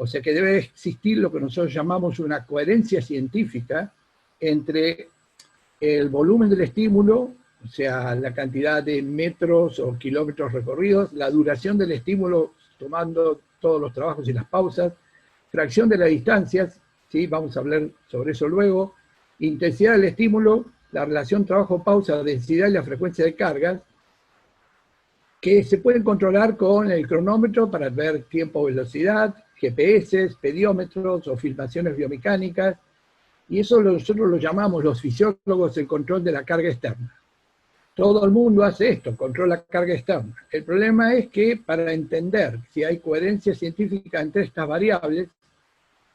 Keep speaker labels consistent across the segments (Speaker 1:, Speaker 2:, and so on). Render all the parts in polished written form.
Speaker 1: O sea que debe existir lo que nosotros llamamos una coherencia científica entre el volumen del estímulo, o sea, la cantidad de metros o kilómetros recorridos, la duración del estímulo, tomando todos los trabajos y las pausas, fracción de las distancias, ¿sí? Vamos a hablar sobre eso luego, intensidad del estímulo, la relación trabajo-pausa, densidad y la frecuencia de cargas, que se pueden controlar con el cronómetro para ver tiempo-velocidad, GPS, pediómetros o filmaciones biomecánicas, y eso nosotros lo llamamos los fisiólogos el control de la carga externa. Todo el mundo hace esto, controla la carga externa. El problema es que para entender si hay coherencia científica entre estas variables,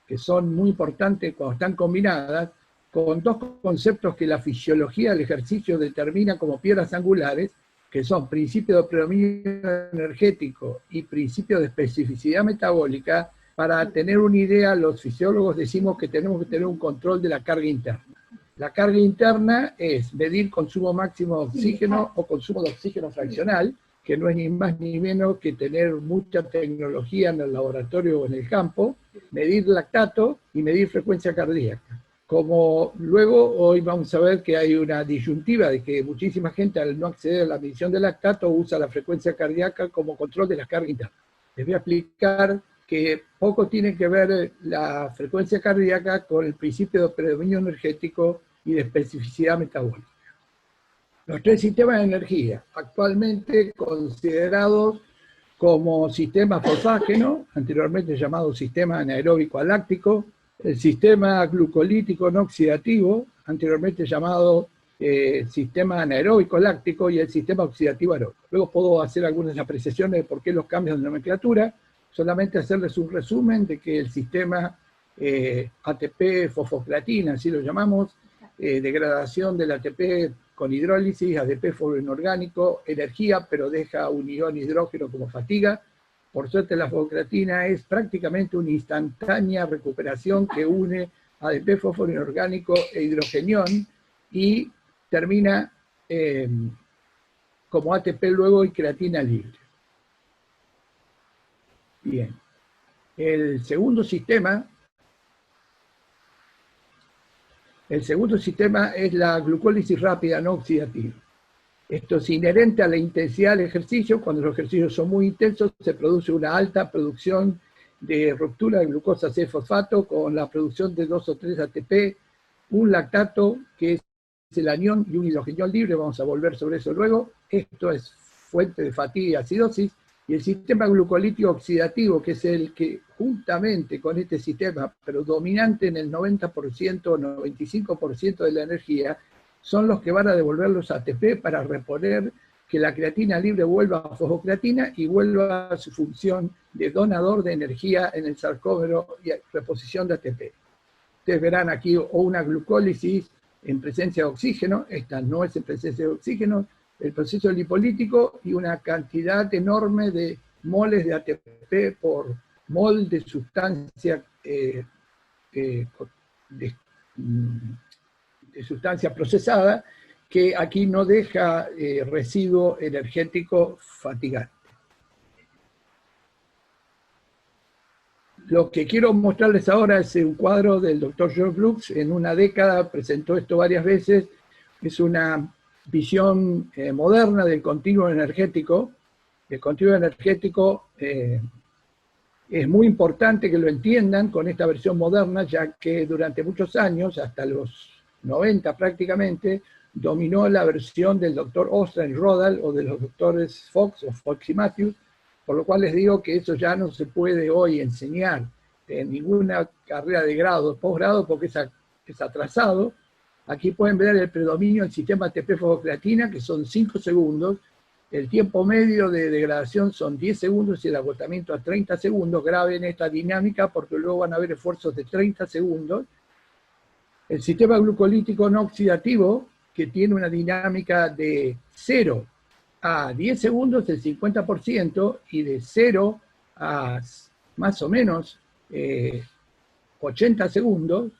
Speaker 1: que son muy importantes cuando están combinadas, con dos conceptos que la fisiología del ejercicio determina como piedras angulares, que son principio de predominio energético y principio de especificidad metabólica. Para tener una idea, los fisiólogos decimos que tenemos que tener un control de la carga interna. La carga interna es medir consumo máximo de oxígeno o consumo de oxígeno fraccional, que no es ni más ni menos que tener mucha tecnología en el laboratorio o en el campo, medir lactato y medir frecuencia cardíaca. Como luego hoy vamos a ver que hay una disyuntiva de que muchísima gente al no acceder a la medición de lactato usa la frecuencia cardíaca como control de la carga interna. Les voy a explicar que poco tiene que ver la frecuencia cardíaca con el principio de predominio energético y de especificidad metabólica. Los tres sistemas de energía, actualmente considerados como sistema fosfágeno, anteriormente llamado sistema anaeróbico aláctico, el sistema glucolítico no oxidativo, anteriormente llamado sistema anaeróbico láctico, y el sistema oxidativo aeróbico. Luego puedo hacer algunas apreciaciones de por qué los cambios de nomenclatura, solamente hacerles un resumen de que el sistema ATP fosfocreatina, así lo llamamos, degradación del ATP con hidrólisis, ADP fosforo inorgánico, energía, pero deja un ion hidrógeno como fatiga. Por suerte la fosfocreatina es prácticamente una instantánea recuperación que une ADP fosforo inorgánico e hidrogenión y termina como ATP luego y creatina libre. Bien. El segundo sistema es la glucólisis rápida no oxidativa. Esto es inherente a la intensidad del ejercicio. Cuando los ejercicios son muy intensos, se produce una alta producción de ruptura de glucosa C-fosfato con la producción de 2 o 3 ATP, un lactato, que es el anión, y un hidrogenión libre. Vamos a volver sobre eso luego. Esto es fuente de fatiga y acidosis. Y el sistema glucolítico oxidativo, que es el que juntamente con este sistema, pero dominante en el 90% o 95% de la energía, son los que van a devolver los ATP para reponer que la creatina libre vuelva a fosfocreatina y vuelva a su función de donador de energía en el sarcómero y reposición de ATP. Ustedes verán aquí o una glucólisis en presencia de oxígeno, esta no es en presencia de oxígeno, el proceso lipolítico y una cantidad enorme de moles de ATP por mol de sustancia de sustancia procesada, que aquí no deja residuo energético fatigante. Lo que quiero mostrarles ahora es un cuadro del doctor George Brooks. En una década presentó esto varias veces. Es una visión moderna del continuo energético. El continuo energético es muy importante que lo entiendan con esta versión moderna, ya que durante muchos años, hasta los 90 prácticamente, dominó la versión del doctor Ostrom y Rodal, o de los doctores Fox o Fox y Matthews, por lo cual les digo que eso ya no se puede hoy enseñar en ninguna carrera de grado o posgrado, porque es atrasado. Aquí pueden ver el predominio del sistema ATP-fosfocreatina, que son 5 segundos, el tiempo medio de degradación son 10 segundos y el agotamiento a 30 segundos. Graben esta dinámica porque luego van a ver esfuerzos de 30 segundos. El sistema glucolítico no oxidativo, que tiene una dinámica de 0 a 10 segundos, el 50%, y de 0 a más o menos 80 segundos,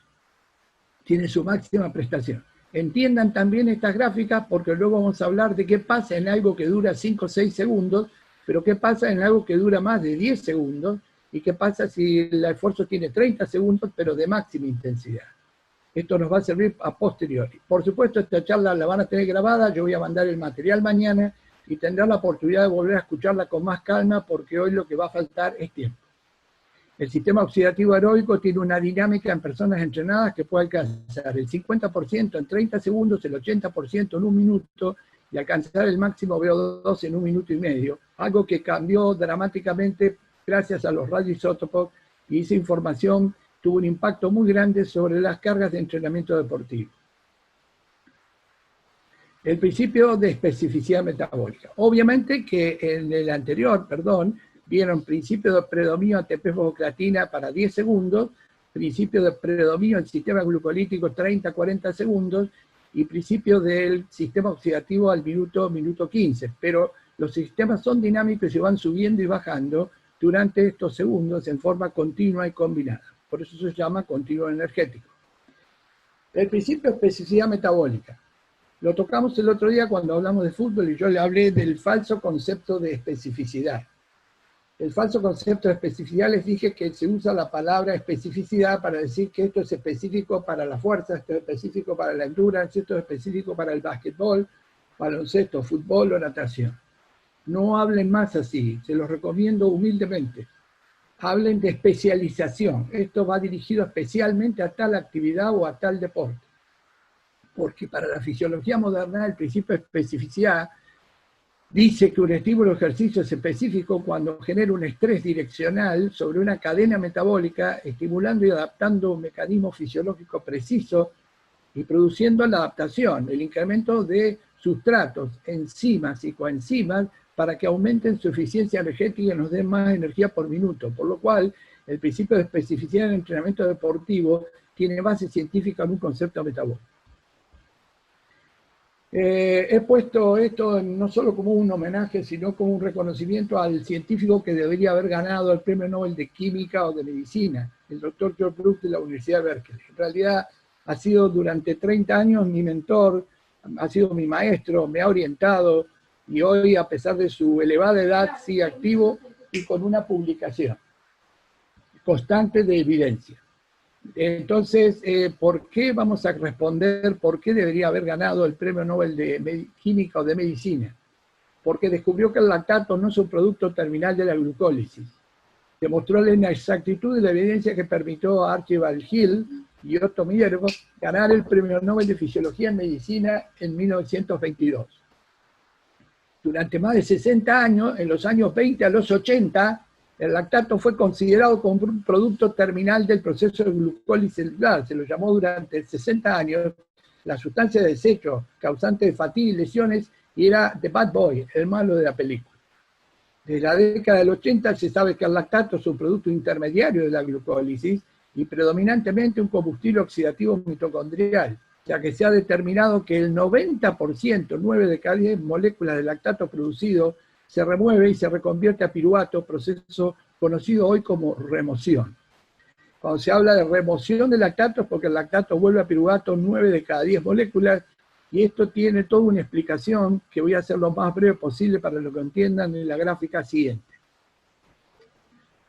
Speaker 1: tiene su máxima prestación. Entiendan también estas gráficas porque luego vamos a hablar de qué pasa en algo que dura 5 o 6 segundos, pero qué pasa en algo que dura más de 10 segundos, ¿Y qué pasa si el esfuerzo tiene 30 segundos, pero de máxima intensidad? Esto nos va a servir a posteriori. Por supuesto, esta charla la van a tener grabada, yo voy a mandar el material mañana y tendrán la oportunidad de volver a escucharla con más calma, porque hoy lo que va a faltar es tiempo. El sistema oxidativo aeróbico tiene una dinámica en personas entrenadas que puede alcanzar el 50% en 30 segundos, el 80% en 1 minuto, y alcanzar el máximo VO2 en 1 minuto y medio, algo que cambió dramáticamente gracias a los radioisótopos, y esa información tuvo un impacto muy grande sobre las cargas de entrenamiento deportivo. El principio de especificidad metabólica. Obviamente que en el anterior, vieron principio de predominio ATP-fosfocreatina para 10 segundos, principio de predominio del sistema glucolítico 30-40 segundos, y principio del sistema oxidativo al minuto 15. Pero los sistemas son dinámicos y van subiendo y bajando durante estos segundos en forma continua y combinada. Por eso se llama continuo energético. El principio de especificidad metabólica. Lo tocamos el otro día cuando hablamos de fútbol y yo le hablé del falso concepto de especificidad. El falso concepto de especificidad, les dije que se usa la palabra especificidad para decir que esto es específico para la fuerza, esto es específico para la endurance, esto es específico para el básquetbol, baloncesto, fútbol o natación. No hablen más así, se los recomiendo humildemente. Hablen de especialización. Esto va dirigido especialmente a tal actividad o a tal deporte. Porque para la fisiología moderna el principio de especificidad dice que un estímulo de ejercicio es específico cuando genera un estrés direccional sobre una cadena metabólica, estimulando y adaptando un mecanismo fisiológico preciso y produciendo la adaptación, el incremento de sustratos, enzimas y coenzimas para que aumenten su eficiencia energética y nos den más energía por minuto. Por lo cual, el principio de especificidad en el entrenamiento deportivo tiene base científica en un concepto metabólico. He puesto esto no solo como un homenaje, sino como un reconocimiento al científico que debería haber ganado el Premio Nobel de Química o de Medicina, el doctor George Brooks de la Universidad de Berkeley. En realidad ha sido durante 30 años mi mentor, ha sido mi maestro, me ha orientado, y hoy, a pesar de su elevada edad, sigue activo y con una publicación constante de evidencia. Entonces, ¿por qué vamos a responder por qué debería haber ganado el Premio Nobel de Química o de Medicina? Porque descubrió que el lactato no es un producto terminal de la glucólisis. Demostró la inexactitud de la evidencia que permitió a Archibald Hill y Otto Miergo ganar el Premio Nobel de Fisiología en Medicina en 1922. Durante más de 60 años, en los años 20 a los 80, el lactato fue considerado como un producto terminal del proceso de glucólisis celular. Se lo llamó durante 60 años la sustancia de desecho causante de fatiga y lesiones, y era the bad boy, el malo de la película. Desde la década del 80 se sabe que el lactato es un producto intermediario de la glucólisis y predominantemente un combustible oxidativo mitocondrial, ya que se ha determinado que el 90%, 9 de cada 10 moléculas de lactato producido, se remueve y se reconvierte a piruvato, proceso conocido hoy como remoción. Cuando se habla de remoción de lactato es porque el lactato vuelve a piruvato 9 de cada 10 moléculas, y esto tiene toda una explicación que voy a hacer lo más breve posible para que lo entiendan en la gráfica siguiente.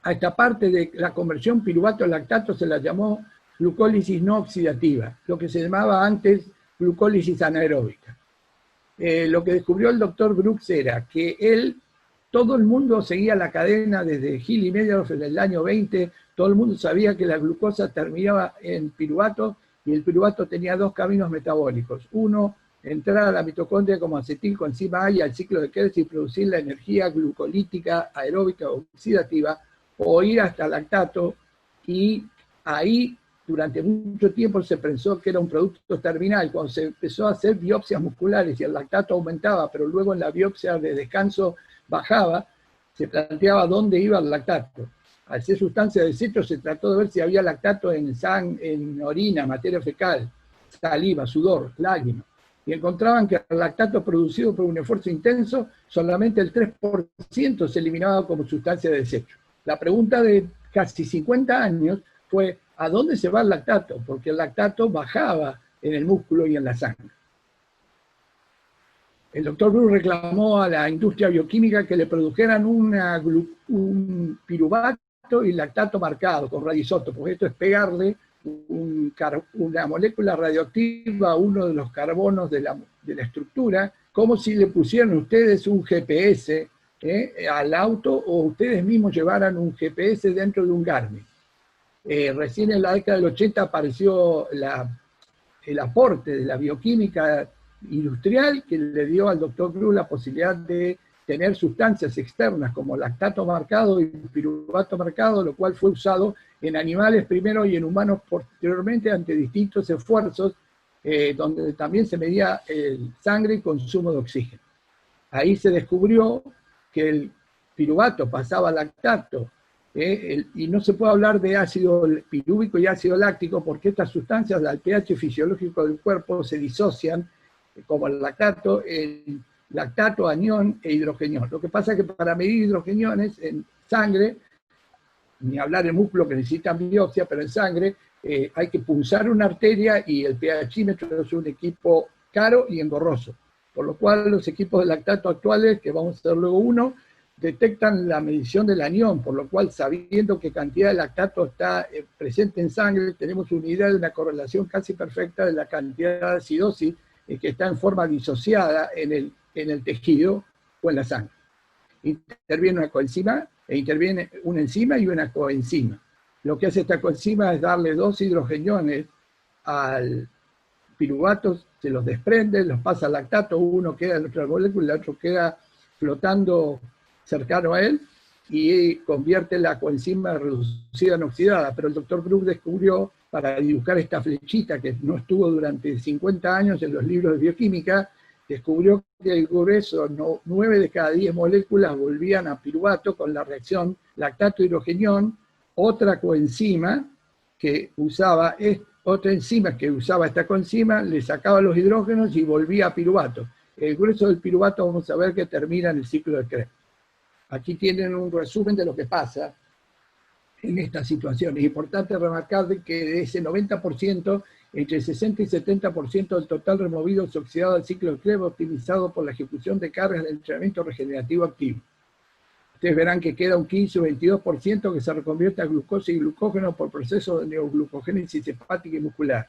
Speaker 1: A esta parte de la conversión piruvato-lactato se la llamó glucólisis no oxidativa, lo que se llamaba antes glucólisis anaeróbica. Lo que descubrió el doctor Brooks era que todo el mundo seguía la cadena desde Hill y Meadows en el año 20, todo el mundo sabía que la glucosa terminaba en piruvato, y el piruvato tenía dos caminos metabólicos. Uno, entrar a la mitocondria como acetilcoenzima A y al ciclo de Krebs y producir la energía glucolítica, aeróbica o oxidativa, o ir hasta lactato, y ahí durante mucho tiempo se pensó que era un producto terminal. Cuando se empezó a hacer biopsias musculares y el lactato aumentaba, pero luego en la biopsia de descanso bajaba, se planteaba dónde iba el lactato. Al ser sustancia de desecho se trató de ver si había lactato en sangre, en orina, materia fecal, saliva, sudor, lágrimas. Y encontraban que el lactato producido por un esfuerzo intenso, solamente el 3% se eliminaba como sustancia de desecho. La pregunta de casi 50 años fue: ¿a dónde se va el lactato? Porque el lactato bajaba en el músculo y en la sangre. El doctor Brooks reclamó a la industria bioquímica que le produjeran un piruvato y lactato marcado con radioisótopos. Esto es pegarle una molécula radioactiva a uno de los carbonos de la estructura, como si le pusieran ustedes un GPS al auto, o ustedes mismos llevaran un GPS dentro de un Garmin. Recién en la década del 80 apareció el aporte de la bioquímica industrial que le dio al doctor Cruz la posibilidad de tener sustancias externas como lactato marcado y piruvato marcado, lo cual fue usado en animales primero y en humanos posteriormente ante distintos esfuerzos, donde también se medía el sangre y consumo de oxígeno. Ahí se descubrió que el piruvato pasaba a lactato, y no se puede hablar de ácido pirúvico y ácido láctico porque estas sustancias al pH fisiológico del cuerpo se disocian, como el lactato, en lactato, anión e hidrogenión. Lo que pasa es que para medir hidrogeniones en sangre, ni hablar en músculo que necesitan biopsia, pero en sangre hay que punzar una arteria y el pHímetro es un equipo caro y engorroso. Por lo cual los equipos de lactato actuales, que vamos a hacer luego uno, detectan la medición del anión, por lo cual, sabiendo qué cantidad de lactato está presente en sangre, tenemos una idea de una correlación casi perfecta de la cantidad de acidosis que está en forma disociada en el tejido o en la sangre. Interviene una coenzima, interviene una enzima y una coenzima. Lo que hace esta coenzima es darle dos hidrogeniones al piruvato, se los desprende, los pasa al lactato, uno queda en otra molécula, el otro queda flotando cercano a él, y convierte la coenzima reducida en oxidada. Pero el doctor Cruz descubrió, para dibujar esta flechita que no estuvo durante 50 años en los libros de bioquímica, descubrió que el grueso, 9 de cada 10 moléculas volvían a piruvato con la reacción lactato-hidrogenión. Otra coenzima que usaba, otra enzima que usaba esta coenzima, le sacaba los hidrógenos y volvía a piruvato. El grueso del piruvato vamos a ver que termina en el ciclo de Krebs. Aquí tienen un resumen de lo que pasa en esta situación. Es importante remarcar que de ese 90%, entre 60 y 70% del total removido es oxidado al ciclo de Krebs, optimizado por la ejecución de cargas de entrenamiento regenerativo activo. Ustedes verán que queda un 15 o 22% que se reconvierte a glucosa y glucógeno por proceso de neoglucogénesis hepática y muscular.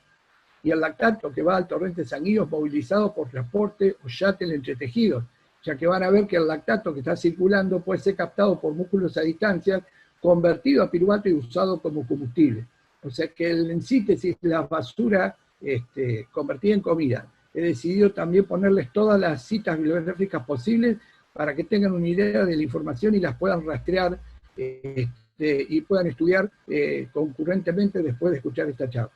Speaker 1: Y el lactato que va al torrente sanguíneo es movilizado por transporte o shuttle entre tejidos, ya que van a ver que el lactato que está circulando puede ser captado por músculos a distancia, convertido a piruvato y usado como combustible. O sea que en síntesis, la basura convertida en comida. He decidido también ponerles todas las citas bibliográficas posibles para que tengan una idea de la información y las puedan rastrear y puedan estudiar concurrentemente después de escuchar esta charla.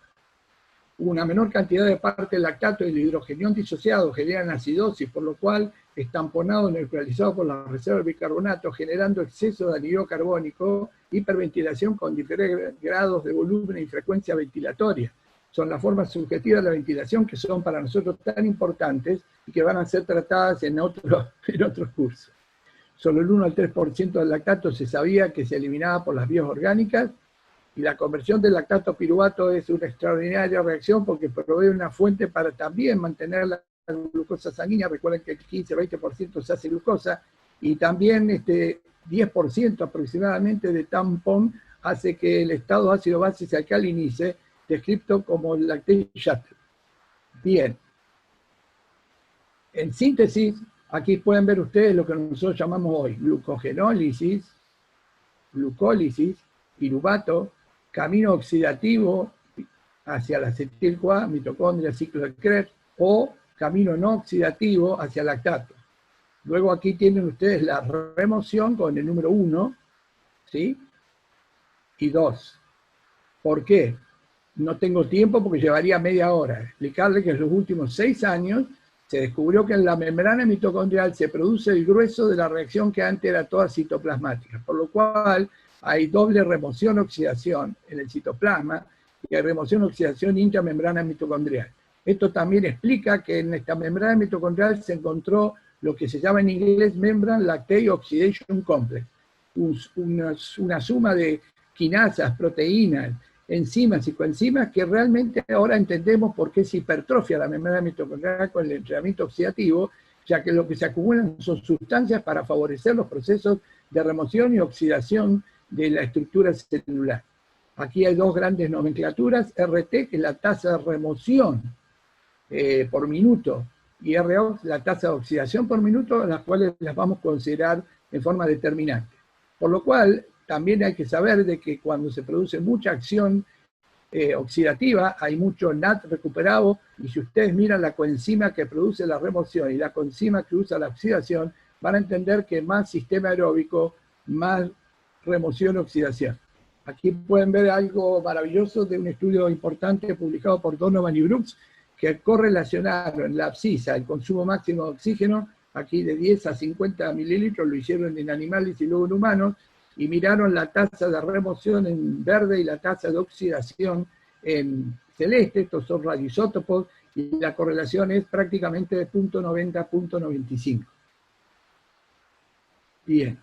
Speaker 1: Una menor cantidad de parte del lactato y el hidrogenión disociado generan acidosis, por lo cual es tamponado y neutralizado por la reserva de bicarbonato, generando exceso de anhídrido carbónico, hiperventilación con diferentes grados de volumen y frecuencia ventilatoria. Son las formas subjetivas de la ventilación que son para nosotros tan importantes y que van a ser tratadas en otros cursos. Solo el 1 al 3% del lactato se sabía que se eliminaba por las vías orgánicas, y la conversión del lactato a piruvato es una extraordinaria reacción porque provee una fuente para también mantener la glucosa sanguínea. Recuerden que el 15-20% se hace glucosa, y también 10% aproximadamente de tampón hace que el estado ácido-base se alcalinice, descrito como lactate shuttle. Bien. En síntesis, aquí pueden ver ustedes lo que nosotros llamamos hoy glucogenólisis, glucólisis, piruvato, camino oxidativo hacia la acetil-CoA, mitocondria, ciclo de Krebs, o camino no oxidativo hacia lactato. Luego aquí tienen ustedes la remoción con el número 1, ¿sí? Y 2. ¿Por qué? No tengo tiempo porque llevaría media hora. Explicarle que en los últimos 6 años se descubrió que en la membrana mitocondrial se produce el grueso de la reacción que antes era toda citoplasmática, por lo cual hay doble remoción-oxidación en el citoplasma y hay remoción-oxidación intramembrana mitocondrial. Esto también explica que en esta membrana mitocondrial se encontró lo que se llama en inglés Membrane Lactate Oxidation Complex, una suma de quinasas, proteínas, enzimas y coenzimas que realmente ahora entendemos por qué se hipertrofia la membrana mitocondrial con el entrenamiento oxidativo, ya que lo que se acumulan son sustancias para favorecer los procesos de remoción y oxidación de la estructura celular. Aquí hay dos grandes nomenclaturas, RT, que es la tasa de remoción por minuto, y RO, la tasa de oxidación por minuto, las cuales las vamos a considerar en forma determinante. Por lo cual, también hay que saber de que cuando se produce mucha acción oxidativa, hay mucho NAD recuperado, y si ustedes miran la coenzima que produce la remoción y la coenzima que usa la oxidación, van a entender que más sistema aeróbico, más remoción y oxidación. Aquí pueden ver algo maravilloso de un estudio importante publicado por Donovan y Brooks, que correlacionaron la abscisa, el consumo máximo de oxígeno, aquí de 10 a 50 mililitros, lo hicieron en animales y luego en humanos, y miraron la tasa de remoción en verde y la tasa de oxidación en celeste. Estos son radioisótopos, y la correlación es prácticamente de 0.90 a 0.95. Bien.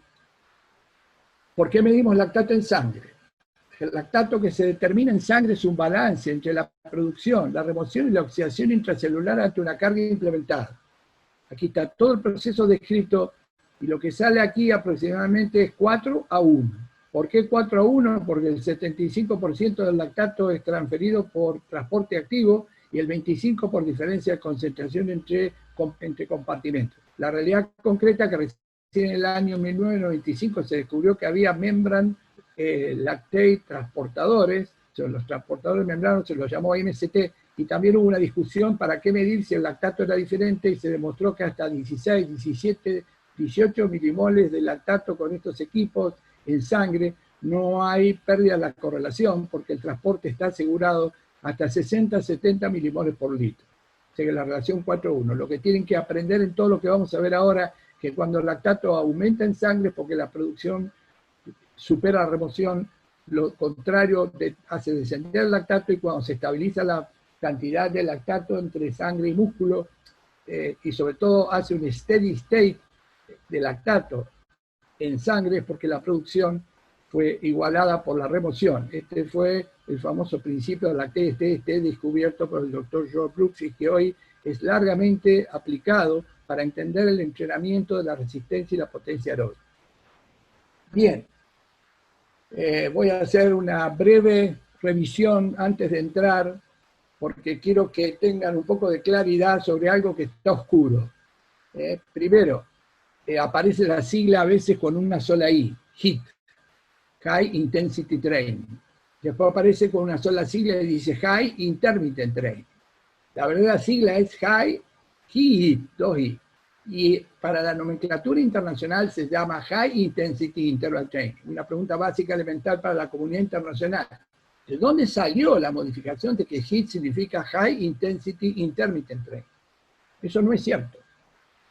Speaker 1: ¿Por qué medimos lactato en sangre? El lactato que se determina en sangre es un balance entre la producción, la remoción y la oxidación intracelular ante una carga implementada. Aquí está todo el proceso descrito, y lo que sale aquí aproximadamente es 4 a 1. ¿Por qué 4 a 1? Porque el 75% del lactato es transferido por transporte activo y el 25% por diferencia de concentración entre compartimentos. La realidad concreta que recién en el año 1995 se descubrió que había membran lactate transportadores, son los transportadores membranos, se los llamó MST, y también hubo una discusión para qué medir si el lactato era diferente, y se demostró que hasta 16, 17, 18 milimoles de lactato con estos equipos en sangre no hay pérdida de la correlación, porque el transporte está asegurado hasta 60, 70 milimoles por litro. O sea que la relación 4:1. Lo que tienen que aprender en todo lo que vamos a ver ahora, que cuando el lactato aumenta en sangre, porque la producción supera la remoción, lo contrario hace descender el lactato, y cuando se estabiliza la cantidad de lactato entre sangre y músculo, y sobre todo hace un steady state de lactato en sangre, porque la producción fue igualada por la remoción. Este fue el famoso principio de lactate descubierto por el doctor George Brooks, y que hoy es largamente aplicado para entender el entrenamiento de la resistencia y la potencia aeróbica. Bien. Voy a hacer una breve revisión antes de entrar, porque quiero que tengan un poco de claridad sobre algo que está oscuro. Primero, aparece la sigla a veces con una sola I, HIT, High Intensity Training. Después aparece con una sola sigla y dice High Intermittent Training. La verdadera sigla es High HIT, 2I. Y para la nomenclatura internacional se llama High Intensity Interval Training. Una pregunta básica elemental para la comunidad internacional. ¿De dónde salió la modificación de que HIT significa High Intensity Intermittent Training? Eso no es cierto.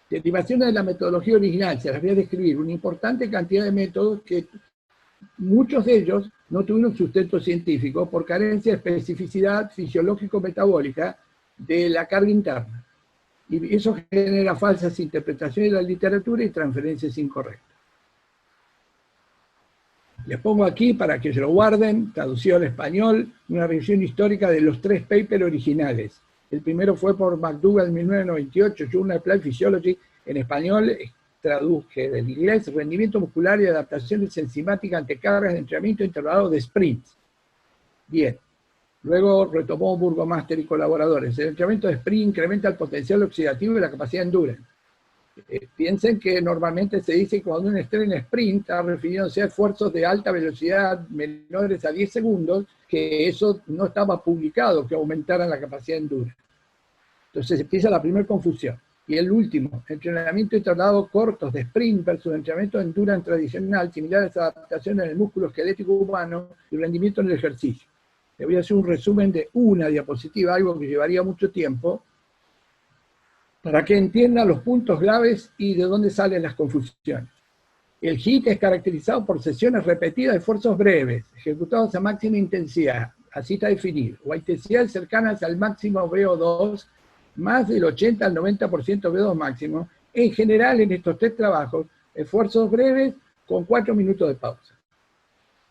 Speaker 1: Derivaciones de la metodología original, se las voy a describir, una importante cantidad de métodos que muchos de ellos no tuvieron sustento científico por carencia de especificidad fisiológico-metabólica de la carga interna. Y eso genera falsas interpretaciones de la literatura y transferencias incorrectas. Les pongo aquí, para que se lo guarden, traducido al español, una revisión histórica de los 3 papers originales. El primero fue por McDougall en 1998, Journal of Applied Physiology. En español traduje del inglés: rendimiento muscular y adaptaciones enzimáticas ante cargas de entrenamiento intervalado de sprints. Bien. Luego retomó Burgomaster y colaboradores. El entrenamiento de sprint incrementa el potencial oxidativo y la capacidad de endurance. Piensen que normalmente se dice que cuando uno entrena en sprint está refiriéndose a esfuerzos de alta velocidad menores a 10 segundos, que eso no estaba publicado, que aumentaran la capacidad de endurance. Entonces empieza la primera confusión. Y el último, entrenamiento y traslado cortos de sprint versus entrenamiento de endurance tradicional, similares a adaptaciones en el músculo esquelético humano y rendimiento en el ejercicio. Le voy a hacer un resumen de una diapositiva, algo que llevaría mucho tiempo, para que entiendan los puntos claves y de dónde salen las confusiones. El HIIT es caracterizado por sesiones repetidas de esfuerzos breves, ejecutados a máxima intensidad, así está definido, o a intensidades cercanas al máximo VO2, más del 80 al 90% VO2 máximo. En general, en estos 3 trabajos, esfuerzos breves con 4 minutos de pausa.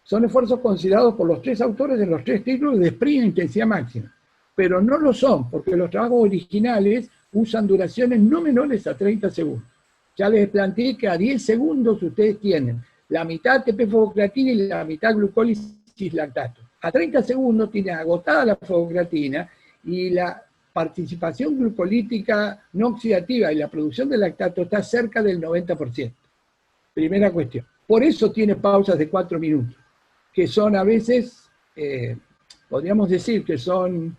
Speaker 1: Son esfuerzos considerados por los 3 autores en los 3 títulos de sprint a intensidad máxima, pero no lo son, porque los trabajos originales usan duraciones no menores a 30 segundos. Ya les planteé que a 10 segundos ustedes tienen la mitad ATP-fosfocreatina y la mitad glucólisis lactato. A 30 segundos tiene agotada la fosfocreatina y la participación glucolítica no oxidativa y la producción de lactato está cerca del 90%. Primera cuestión. Por eso tiene pausas de 4 minutos, que son a veces, podríamos decir que son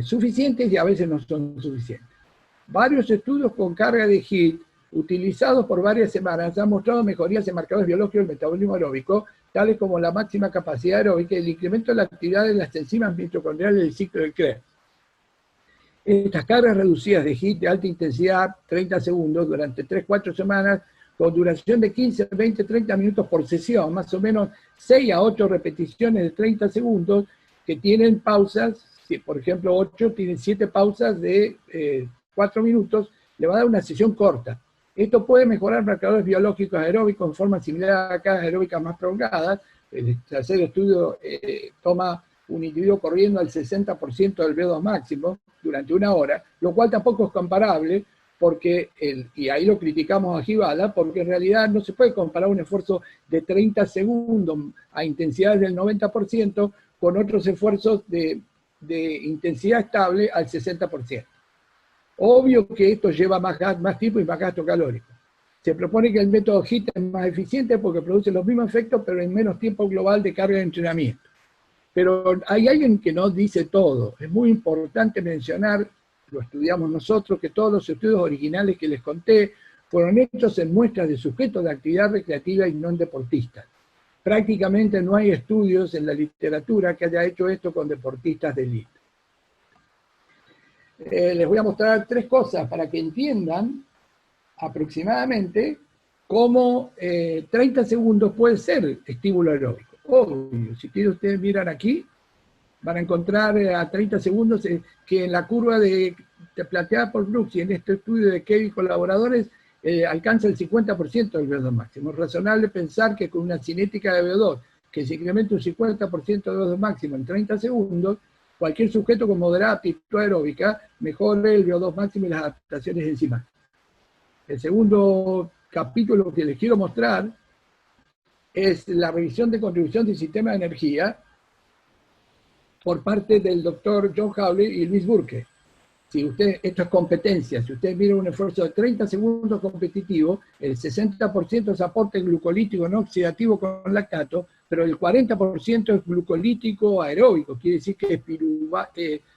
Speaker 1: suficientes y a veces no son suficientes. Varios estudios con carga de HIIT utilizados por varias semanas han mostrado mejorías en marcadores biológicos del metabolismo aeróbico, tales como la máxima capacidad aeróbica y el incremento de la actividad de las enzimas mitocondriales del ciclo del Krebs. Estas cargas reducidas de HIIT de alta intensidad, 30 segundos, durante 3-4 semanas, con duración de 15, 20, 30 minutos por sesión, más o menos 6 a 8 repeticiones de 30 segundos, que tienen pausas, si por ejemplo 8 tienen 7 pausas de 4 minutos, le va a dar una sesión corta. Esto puede mejorar marcadores biológicos aeróbicos en forma similar a cargas aeróbicas más prolongadas. El tercer estudio toma un individuo corriendo al 60% del VO2 máximo durante 1 hora, lo cual tampoco es comparable, porque y ahí lo criticamos a Gibala, porque en realidad no se puede comparar un esfuerzo de 30 segundos a intensidades del 90% con otros esfuerzos de intensidad estable al 60%. Obvio que esto lleva más tiempo y más gasto calórico. Se propone que el método HIIT es más eficiente porque produce los mismos efectos, pero en menos tiempo global de carga de entrenamiento. Pero hay alguien que no dice todo. Es muy importante mencionar, lo estudiamos nosotros, que todos los estudios originales que les conté fueron hechos en muestras de sujetos de actividad recreativa y no deportistas. Prácticamente no hay estudios en la literatura que haya hecho esto con deportistas de élite. Les voy a mostrar 3 cosas para que entiendan aproximadamente cómo 30 segundos puede ser estímulo aeróbico. Obvio, si ustedes miran aquí, van a encontrar a 30 segundos que en la curva planteada por Brooks y en este estudio de Kevin y colaboradores alcanza el 50% del VO2 máximo. Es razonable pensar que con una cinética de VO2 que se incrementa un 50% del VO2 máximo en 30 segundos, cualquier sujeto con moderada aptitud aeróbica mejore el VO2 máximo y las adaptaciones enzimáticas. El segundo capítulo que les quiero mostrar es la revisión de contribución del sistema de energía por parte del doctor John Hawley y Luis Burke. Esto es competencia. Si ustedes miran un esfuerzo de 30 segundos competitivo, el 60% es aporte glucolítico no oxidativo con lactato, pero el 40% es glucolítico aeróbico, quiere decir que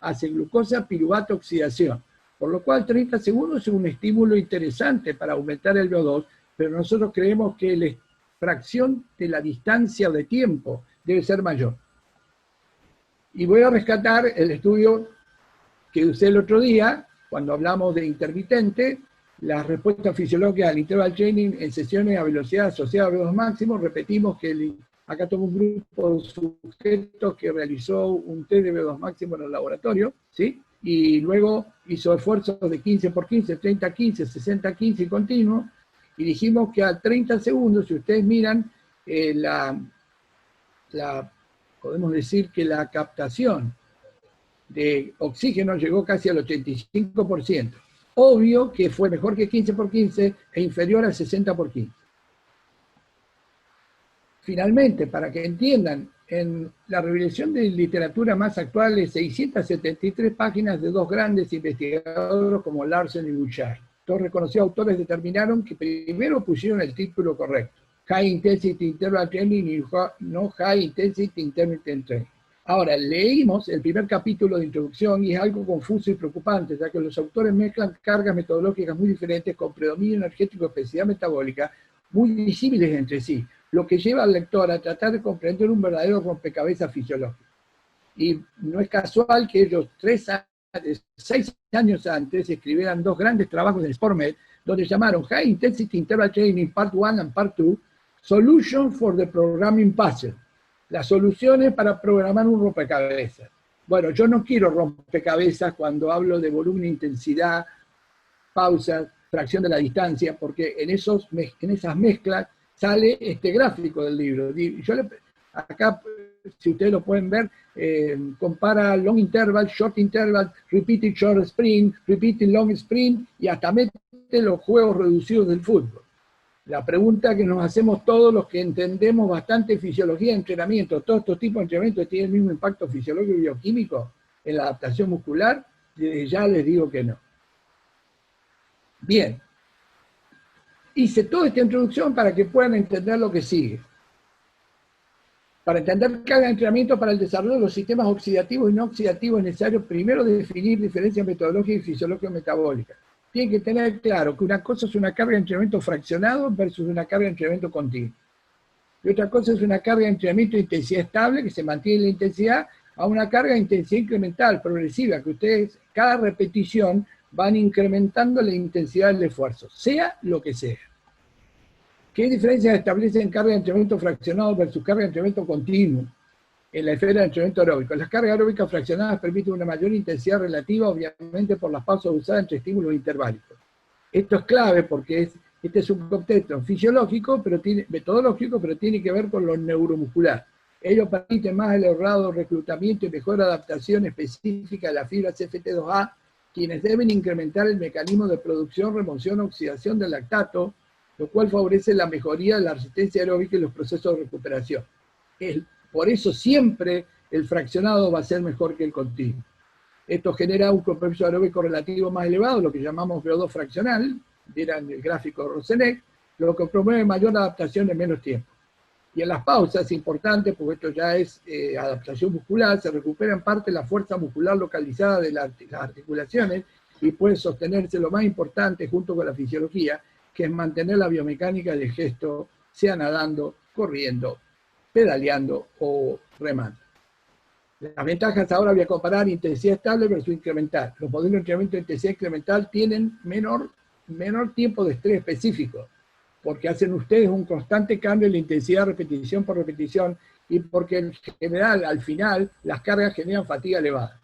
Speaker 1: hace glucosa piruvato oxidación. Por lo cual 30 segundos es un estímulo interesante para aumentar el VO2, pero nosotros creemos que la fracción de la distancia de tiempo debe ser mayor. Y voy a rescatar el estudio que usé el otro día, cuando hablamos de intermitente, las respuestas fisiológicas al interval training en sesiones a velocidad asociada a VO2 máximo. Repetimos que acá tomó un grupo de sujetos que realizó un test de VO2 máximo en el laboratorio, ¿sí? Y luego hizo esfuerzos de 15 por 15, 30, 15, 60, 15 y continuo, y dijimos que a 30 segundos, si ustedes miran, podemos decir que la captación de oxígeno llegó casi al 85%. Obvio que fue mejor que 15 por 15 e inferior a 60 por 15. Finalmente, para que entiendan, en la revisión de literatura más actual de 673 páginas de 2 grandes investigadores como Larsen y Bouchard, 2 reconocidos autores determinaron que primero pusieron el título correcto, High Intensity Interval Training y no High Intensity Intermittent Training. Ahora, leímos el primer capítulo de introducción y es algo confuso y preocupante, ya que los autores mezclan cargas metodológicas muy diferentes con predominio energético y especificidad metabólica muy disímiles entre sí, lo que lleva al lector a tratar de comprender un verdadero rompecabezas fisiológico. Y no es casual que ellos 6 años antes escribieran 2 grandes trabajos en SportMed, donde llamaron High Intensity Interval Training Part 1 and Part 2, Solution for the Programming Puzzle. Las soluciones para programar un rompecabezas. Bueno, yo no quiero rompecabezas cuando hablo de volumen, intensidad, pausas, fracción de la distancia, porque en esas mezclas sale este gráfico del libro. Acá, si ustedes lo pueden ver, compara long interval, short interval, repeated short sprint, repeated long sprint, y hasta mete los juegos reducidos del fútbol. La pregunta que nos hacemos todos los que entendemos bastante fisiología de entrenamiento, todos estos tipos de entrenamiento tienen el mismo impacto fisiológico y bioquímico en la adaptación muscular, desde ya les digo que no. Bien, hice toda esta introducción para que puedan entender lo que sigue. Para entender carga de entrenamiento para el desarrollo de los sistemas oxidativos y no oxidativos es necesario primero definir diferencias metodológicas y fisiológico-metabólicas. Tienen que tener claro que una cosa es una carga de entrenamiento fraccionado versus una carga de entrenamiento continuo. Y otra cosa es una carga de entrenamiento de intensidad estable, que se mantiene la intensidad, a una carga de intensidad incremental, progresiva, que ustedes, cada repetición, van incrementando la intensidad del esfuerzo, sea lo que sea. ¿Qué diferencias establecen carga de entrenamiento fraccionado versus carga de entrenamiento continuo en la esfera de entrenamiento aeróbico? Las cargas aeróbicas fraccionadas permiten una mayor intensidad relativa, obviamente por las pausas usadas entre estímulos interválicos. Esto es clave porque este es un contexto fisiológico, metodológico, pero tiene que ver con lo neuromuscular. Ello permite más elaborado reclutamiento y mejor adaptación específica de las fibras FT2A, quienes deben incrementar el mecanismo de producción, remoción, oxidación del lactato, lo cual favorece la mejoría de la resistencia aeróbica y los procesos de recuperación. Por eso siempre el fraccionado va a ser mejor que el continuo. Esto genera un compromiso aeróbico relativo más elevado, lo que llamamos VO2 fraccional, vieran el gráfico de Rosenegg, lo que promueve mayor adaptación en menos tiempo. Y en las pausas es importante, porque esto ya es adaptación muscular, se recupera en parte la fuerza muscular localizada de las articulaciones y puede sostenerse lo más importante junto con la fisiología, que es mantener la biomecánica del gesto, sea nadando, corriendo, pedaleando o remando. Las ventajas ahora voy a comparar intensidad estable versus incremental. Los modelos de entrenamiento de intensidad incremental tienen menor tiempo de estrés específico, porque hacen ustedes un constante cambio en la intensidad repetición por repetición y porque en general, al final, las cargas generan fatiga elevada.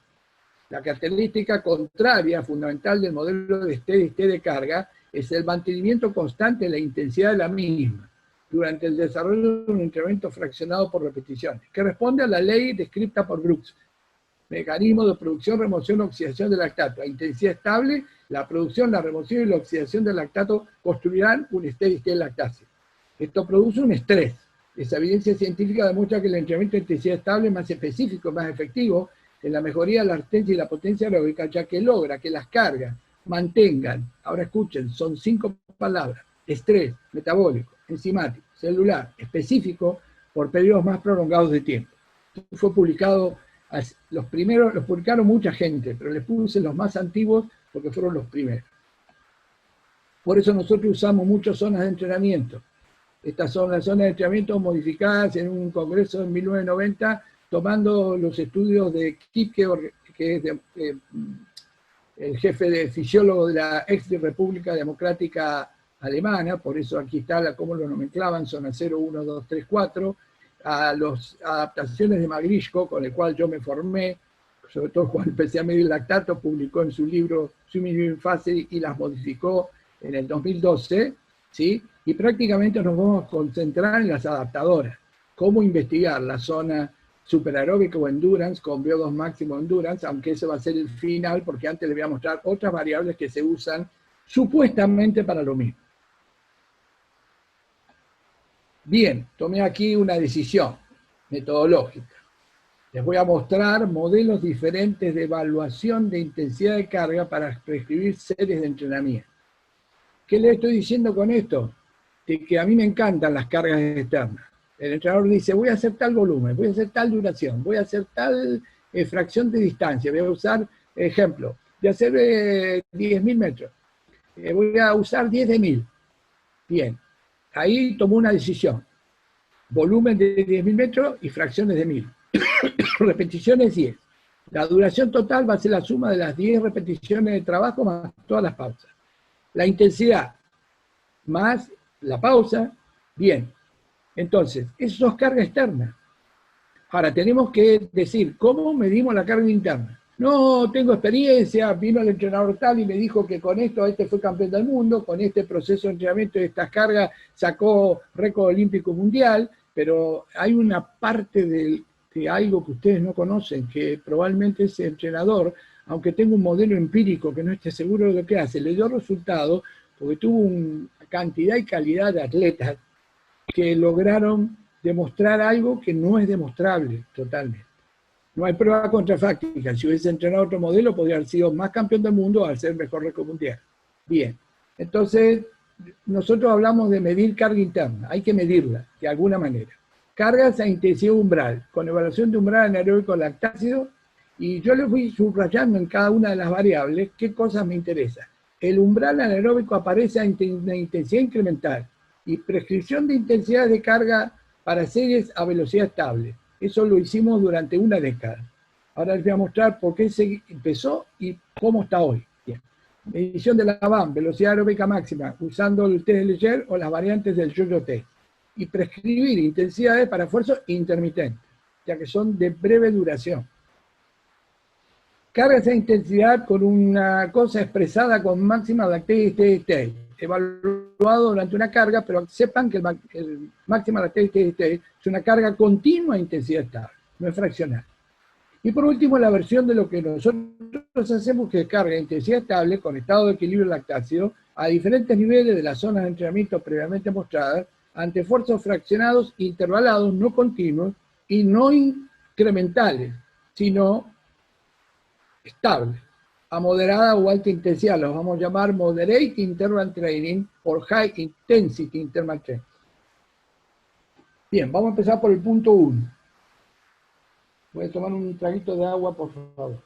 Speaker 1: La característica contraria, fundamental del modelo de steady state de carga, es el mantenimiento constante de la intensidad de la misma durante el desarrollo de un entrenamiento fraccionado por repeticiones, que responde a la ley descrita por Brooks. Mecanismo de producción, remoción, oxidación del lactato. A intensidad estable, la producción, la remoción y la oxidación del lactato construirán un steady state lactáceo. Esto produce un estrés. Esa evidencia científica demuestra que el entrenamiento de intensidad estable es más específico, más efectivo en la mejoría de la resistencia y la potencia aeróbica, ya que logra que las cargas mantengan, ahora escuchen, son 5 palabras: estrés, metabólico, enzimático, celular, específico, por periodos más prolongados de tiempo. Esto fue publicado, los publicaron mucha gente, pero les puse los más antiguos porque fueron los primeros. Por eso nosotros usamos muchas zonas de entrenamiento. Estas son las zonas de entrenamiento modificadas en un congreso en 1990, tomando los estudios de Kipke, que es el jefe de fisiólogo de la ex República Democrática Alemana, por eso aquí está cómo lo nomenclaban, zona 0, 1, 2, 3, 4, a las adaptaciones de Magrishko, con el cual yo me formé, sobre todo cuando empecé a medir lactato, publicó en su libro Swimming Fase y las modificó en el 2012, ¿sí? Y prácticamente nos vamos a concentrar en las adaptadoras, cómo investigar la zona superaeróbico o endurance con VO2 máximo endurance, aunque ese va a ser el final, porque antes les voy a mostrar otras variables que se usan supuestamente para lo mismo. Bien, tomé aquí una decisión metodológica. Les voy a mostrar modelos diferentes de evaluación de intensidad de carga para prescribir series de entrenamiento. ¿Qué les estoy diciendo con esto? De que a mí me encantan las cargas externas. El entrenador dice, voy a hacer tal volumen, voy a hacer tal duración, voy a hacer tal fracción de distancia, voy a usar, ejemplo, voy a hacer 10.000 metros, voy a usar 10 de 1000. Bien, ahí tomó una decisión. Volumen de 10.000 metros y fracciones de 1000. Repeticiones 10. La duración total va a ser la suma de las 10 repeticiones de trabajo más todas las pausas. La intensidad más la pausa, bien. Entonces, eso es carga externa. Ahora, tenemos que decir, ¿cómo medimos la carga interna? No, tengo experiencia, vino el entrenador tal y me dijo que con esto, este fue campeón del mundo, con este proceso de entrenamiento de estas cargas sacó récord olímpico mundial, pero hay una parte de algo que ustedes no conocen, que probablemente ese entrenador, aunque tenga un modelo empírico que no esté seguro de lo que hace, le dio resultado porque tuvo cantidad y calidad de atletas que lograron demostrar algo que no es demostrable totalmente. No hay prueba contrafáctica. Si hubiese entrenado otro modelo, podría haber sido más campeón del mundo al ser mejor récord mundial. Bien, entonces nosotros hablamos de medir carga interna. Hay que medirla de alguna manera. Cargas a intensidad umbral, con evaluación de umbral anaeróbico lactácido, y yo le fui subrayando en cada una de las variables qué cosas me interesan. El umbral anaeróbico aparece a intensidad incremental y prescripción de intensidades de carga para series a velocidad estable. Eso lo hicimos durante una década. Ahora les voy a mostrar por qué se empezó y cómo está hoy. Bien. Medición de la VAM, velocidad aeróbica máxima, usando el test de Leger o las variantes del yo-yo test. Y prescribir intensidades para esfuerzos intermitentes, ya que son de breve duración. Carga esa intensidad con una cosa expresada con máxima lactate y steady state, evaluado durante una carga, pero sepan que el máxima lactate y steady state es una carga continua a intensidad estable, no es fraccional. Y por último, la versión de lo que nosotros hacemos, que es carga a intensidad estable con estado de equilibrio lactácido a diferentes niveles de las zonas de entrenamiento previamente mostradas, ante esfuerzos fraccionados, intervalados, no continuos y no incrementales, sino estable, a moderada o alta intensidad. Los vamos a llamar Moderate Interval Training o High Intensity Interval Training. Bien, vamos a empezar por el punto 1. Voy a tomar un traguito de agua, por favor.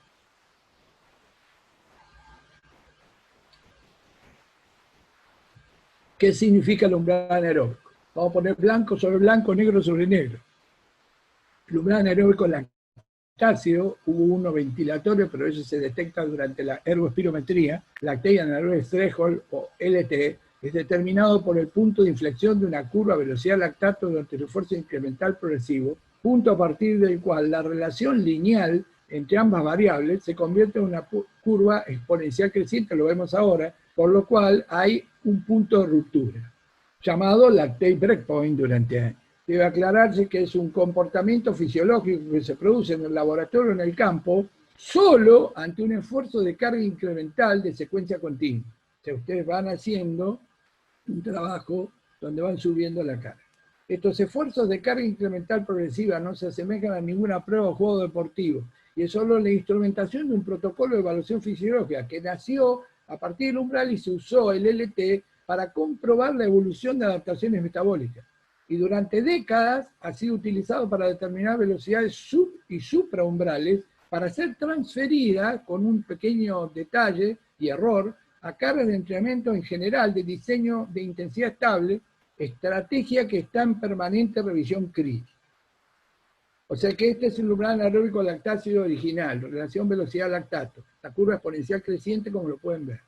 Speaker 1: ¿Qué significa el umbral anaeróbico? Vamos a poner blanco sobre blanco, negro sobre negro. El umbral anaeróbico lactácido, hubo uno ventilatorio, pero eso se detecta durante la ergospirometría. Lactate Anaerobic Threshold, o LT, es determinado por el punto de inflexión de una curva velocidad lactato durante el esfuerzo incremental progresivo, punto a partir del cual la relación lineal entre ambas variables se convierte en una curva exponencial creciente, lo vemos ahora, por lo cual hay un punto de ruptura, llamado lactate breakpoint durante años. Debe aclararse que es un comportamiento fisiológico que se produce en el laboratorio o en el campo solo ante un esfuerzo de carga incremental de secuencia continua. O sea, ustedes van haciendo un trabajo donde van subiendo la carga. Estos esfuerzos de carga incremental progresiva no se asemejan a ninguna prueba o juego deportivo, y es solo la instrumentación de un protocolo de evaluación fisiológica que nació a partir del umbral y se usó el LT para comprobar la evolución de adaptaciones metabólicas. Y durante décadas ha sido utilizado para determinar velocidades sub- y supraumbrales para ser transferida, con un pequeño detalle y error, a cargas de entrenamiento en general de diseño de intensidad estable, estrategia que está en permanente revisión crítica. O sea que este es el umbral anaeróbico lactácido original, relación velocidad-lactato, la curva exponencial creciente como lo pueden ver.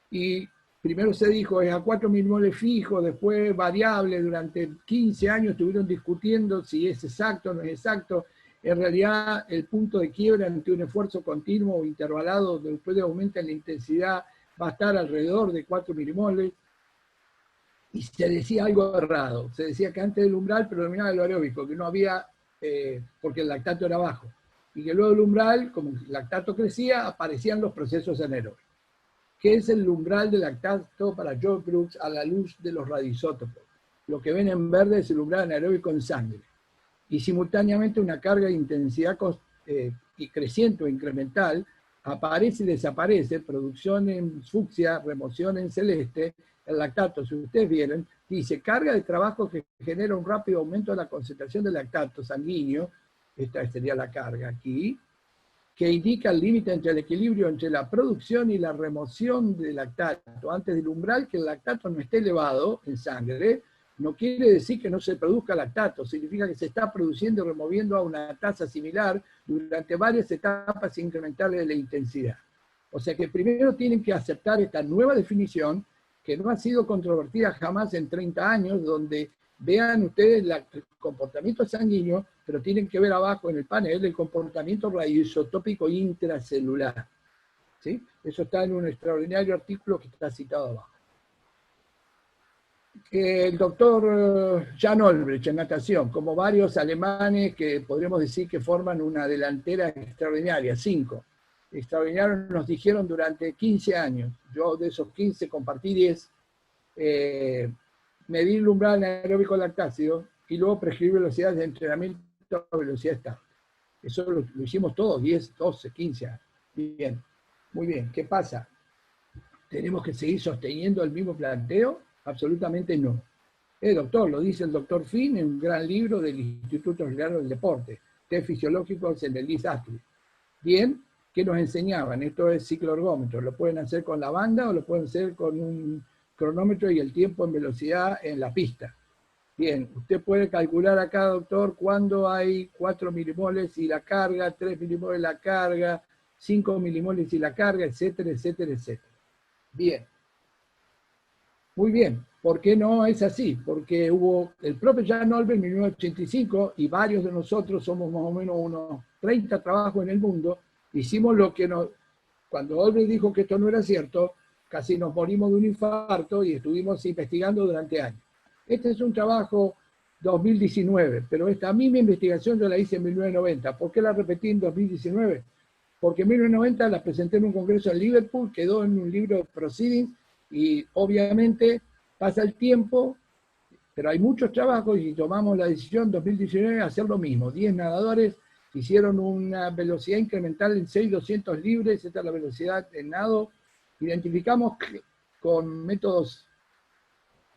Speaker 1: Y primero se dijo es a 4 milimoles fijo, después variable, durante 15 años estuvieron discutiendo si es exacto o no es exacto. En realidad el punto de quiebra ante un esfuerzo continuo o intervalado después de aumento en la intensidad va a estar alrededor de 4 milimoles. Y se decía algo errado, se decía que antes del umbral predominaba el aeróbico, que no había, porque el lactato era bajo, y que luego del umbral, como el lactato crecía, aparecían los procesos anaeróbicos. ¿Qué es el umbral de lactato para George Brooks a la luz de los radioisótopos? Lo que ven en verde es el umbral anaeróbico en sangre. Y simultáneamente una carga de intensidad y creciente o incremental aparece y desaparece, producción en fucsia, remoción en celeste. El lactato, si ustedes vieron, dice carga de trabajo que genera un rápido aumento de la concentración de lactato sanguíneo, esta sería la carga aquí, que indica el límite entre el equilibrio entre la producción y la remoción de lactato. Antes del umbral, que el lactato no esté elevado en sangre, no quiere decir que no se produzca lactato, significa que se está produciendo y removiendo a una tasa similar durante varias etapas incrementales de la intensidad. O sea que primero tienen que aceptar esta nueva definición, que no ha sido controvertida jamás en 30 años, donde vean ustedes el comportamiento sanguíneo, pero tienen que ver abajo en el panel el comportamiento radioisotópico intracelular. ¿Sí? Eso está en un extraordinario artículo que está citado abajo. El doctor Jan Olbrich en natación, como varios alemanes que podríamos decir que forman una delantera extraordinaria, 5. Extraordinarios nos dijeron durante 15 años. Yo de esos 15 compartí 10. medir el umbral anaeróbico lactácido y luego prescribir velocidades de entrenamiento a velocidad estable. Eso lo hicimos todos, 10, 12, 15 años. Bien, muy bien. ¿Qué pasa? ¿Tenemos que seguir sosteniendo el mismo planteo? Absolutamente no. Doctor, lo dice el doctor Finn en un gran libro del Instituto Australiano del Deporte, test fisiológicos en el LIS-ASTRI. Bien, ¿qué nos enseñaban? Esto es cicloergómetro. Lo pueden hacer con la banda o lo pueden hacer con un cronómetro y el tiempo en velocidad en la pista. Bien, usted puede calcular acá, doctor, cuándo hay 4 milimoles y la carga, 3 milimoles la carga, 5 milimoles y la carga, etcétera, etcétera, etcétera. Bien. Muy bien. ¿Por qué no es así? Porque hubo el propio Jan Olver en 1985 y varios de nosotros somos más o menos unos 30 trabajos en el mundo. Hicimos lo que nos... Cuando Olver dijo que esto no era cierto, casi nos morimos de un infarto y estuvimos investigando durante años. Este es un trabajo 2019, pero esta misma investigación yo la hice en 1990. ¿Por qué la repetí en 2019? Porque en 1990 la presenté en un congreso en Liverpool, quedó en un libro Proceedings, y obviamente pasa el tiempo, pero hay muchos trabajos y tomamos la decisión en 2019 de hacer lo mismo. 10 nadadores hicieron una velocidad incremental en 6,200 libres, esta es la velocidad en nado. Identificamos con métodos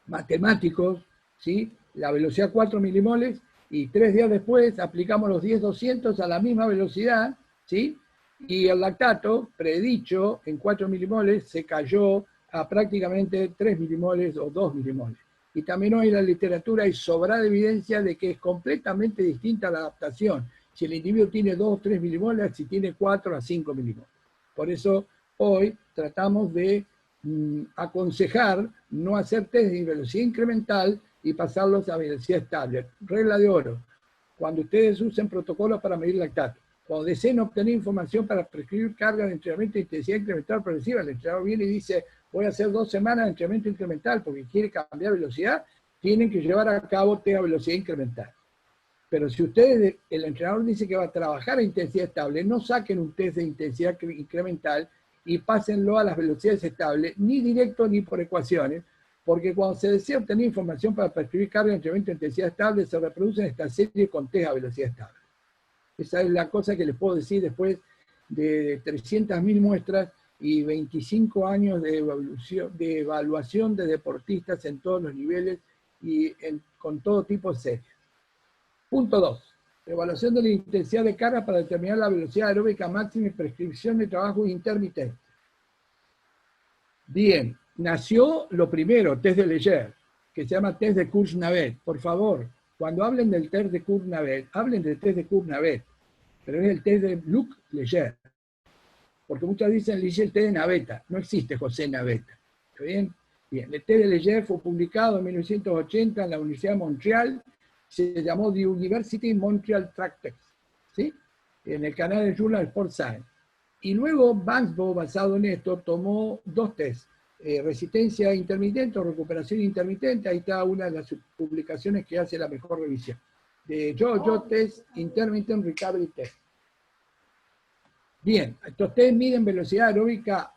Speaker 1: matemáticos, ¿sí?, la velocidad 4 milimoles, y 3 días después aplicamos los 10,200 a la misma velocidad, ¿sí?, y el lactato, predicho en 4 milimoles, se cayó a prácticamente 3 milimoles o 2 milimoles. Y también hoy en la literatura hay sobrada evidencia de que es completamente distinta la adaptación, si el individuo tiene 2 o 3 milimoles, si tiene 4 a 5 milimoles. Por eso hoy tratamos de aconsejar no hacer test de velocidad incremental y pasarlos a velocidad estable. Regla de oro: cuando ustedes usen protocolos para medir lactato, cuando deseen obtener información para prescribir cargas de entrenamiento de intensidad incremental progresiva, el entrenador viene y dice, voy a hacer 2 semanas de entrenamiento incremental porque quiere cambiar velocidad, tienen que llevar a cabo test a velocidad incremental. Pero si ustedes, el entrenador dice que va a trabajar a intensidad estable, no saquen un test de intensidad incremental y pásenlo a las velocidades estables, ni directo ni por ecuaciones, porque cuando se desea obtener información para prescribir carga de entrenamiento de intensidad estable, se reproducen esta serie con test a velocidad estable. Esa es la cosa que les puedo decir después de 300.000 muestras y 25 años de evaluación de deportistas en todos los niveles y con todo tipo de series. Punto 2. Evaluación de la intensidad de carga para determinar la velocidad aeróbica máxima y prescripción de trabajos intermitentes. Bien, nació lo primero, test de Leger, que se llama test de Kursnavet. Por favor, cuando hablen del test de Kursnavet, hablen del test de Kursnavet, pero es el test de Luc Leger. Porque muchas dicen el test de Navetta. No existe José Navetta. ¿Está bien? Bien, el test de Leger fue publicado en 1980 en la Universidad de Montreal. Se llamó The University Montreal Track Test, ¿sí?, en el canal de Journal Sport Science. Y luego Banksbo, basado en esto, tomó 2 tests, resistencia intermitente o recuperación intermitente. Ahí está una de las publicaciones que hace la mejor revisión, de JoJo Test, Intermittent Recovery Test. Bien, estos test miden velocidad aeróbica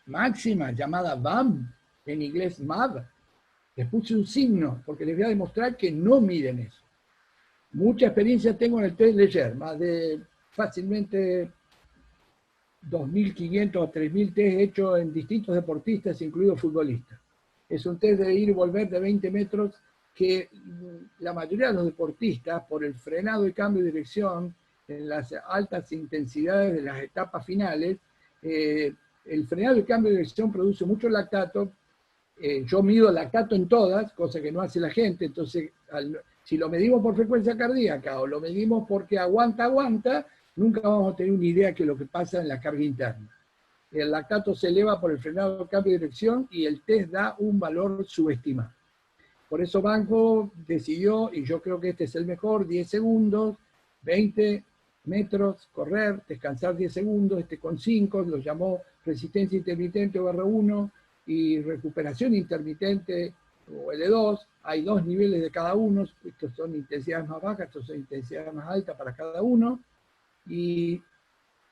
Speaker 1: máxima, llamada VAM, en inglés MAV. Les puse un signo porque les voy a demostrar que no miden eso. Mucha experiencia tengo en el test Leger, más de fácilmente 2.500 o 3.000 test hechos en distintos deportistas, incluidos futbolistas. Es un test de ir y volver de 20 metros que la mayoría de los deportistas, por el frenado y cambio de dirección en las altas intensidades de las etapas finales, el frenado y cambio de dirección produce mucho lactato. Yo mido lactato en todas, cosa que no hace la gente. Entonces, si lo medimos por frecuencia cardíaca o lo medimos porque aguanta, nunca vamos a tener una idea de lo que pasa en la carga interna. El lactato se eleva por el frenado de cambio de dirección y el test da un valor subestimado. Por eso Banco decidió, y yo creo que este es el mejor, 10 segundos, 20 metros, correr, descansar 10 segundos, con 5, lo llamó resistencia intermitente o R1, y recuperación intermitente o L2. Hay 2 niveles de cada uno, estos son intensidades más bajas, estos son intensidades más altas para cada uno. Y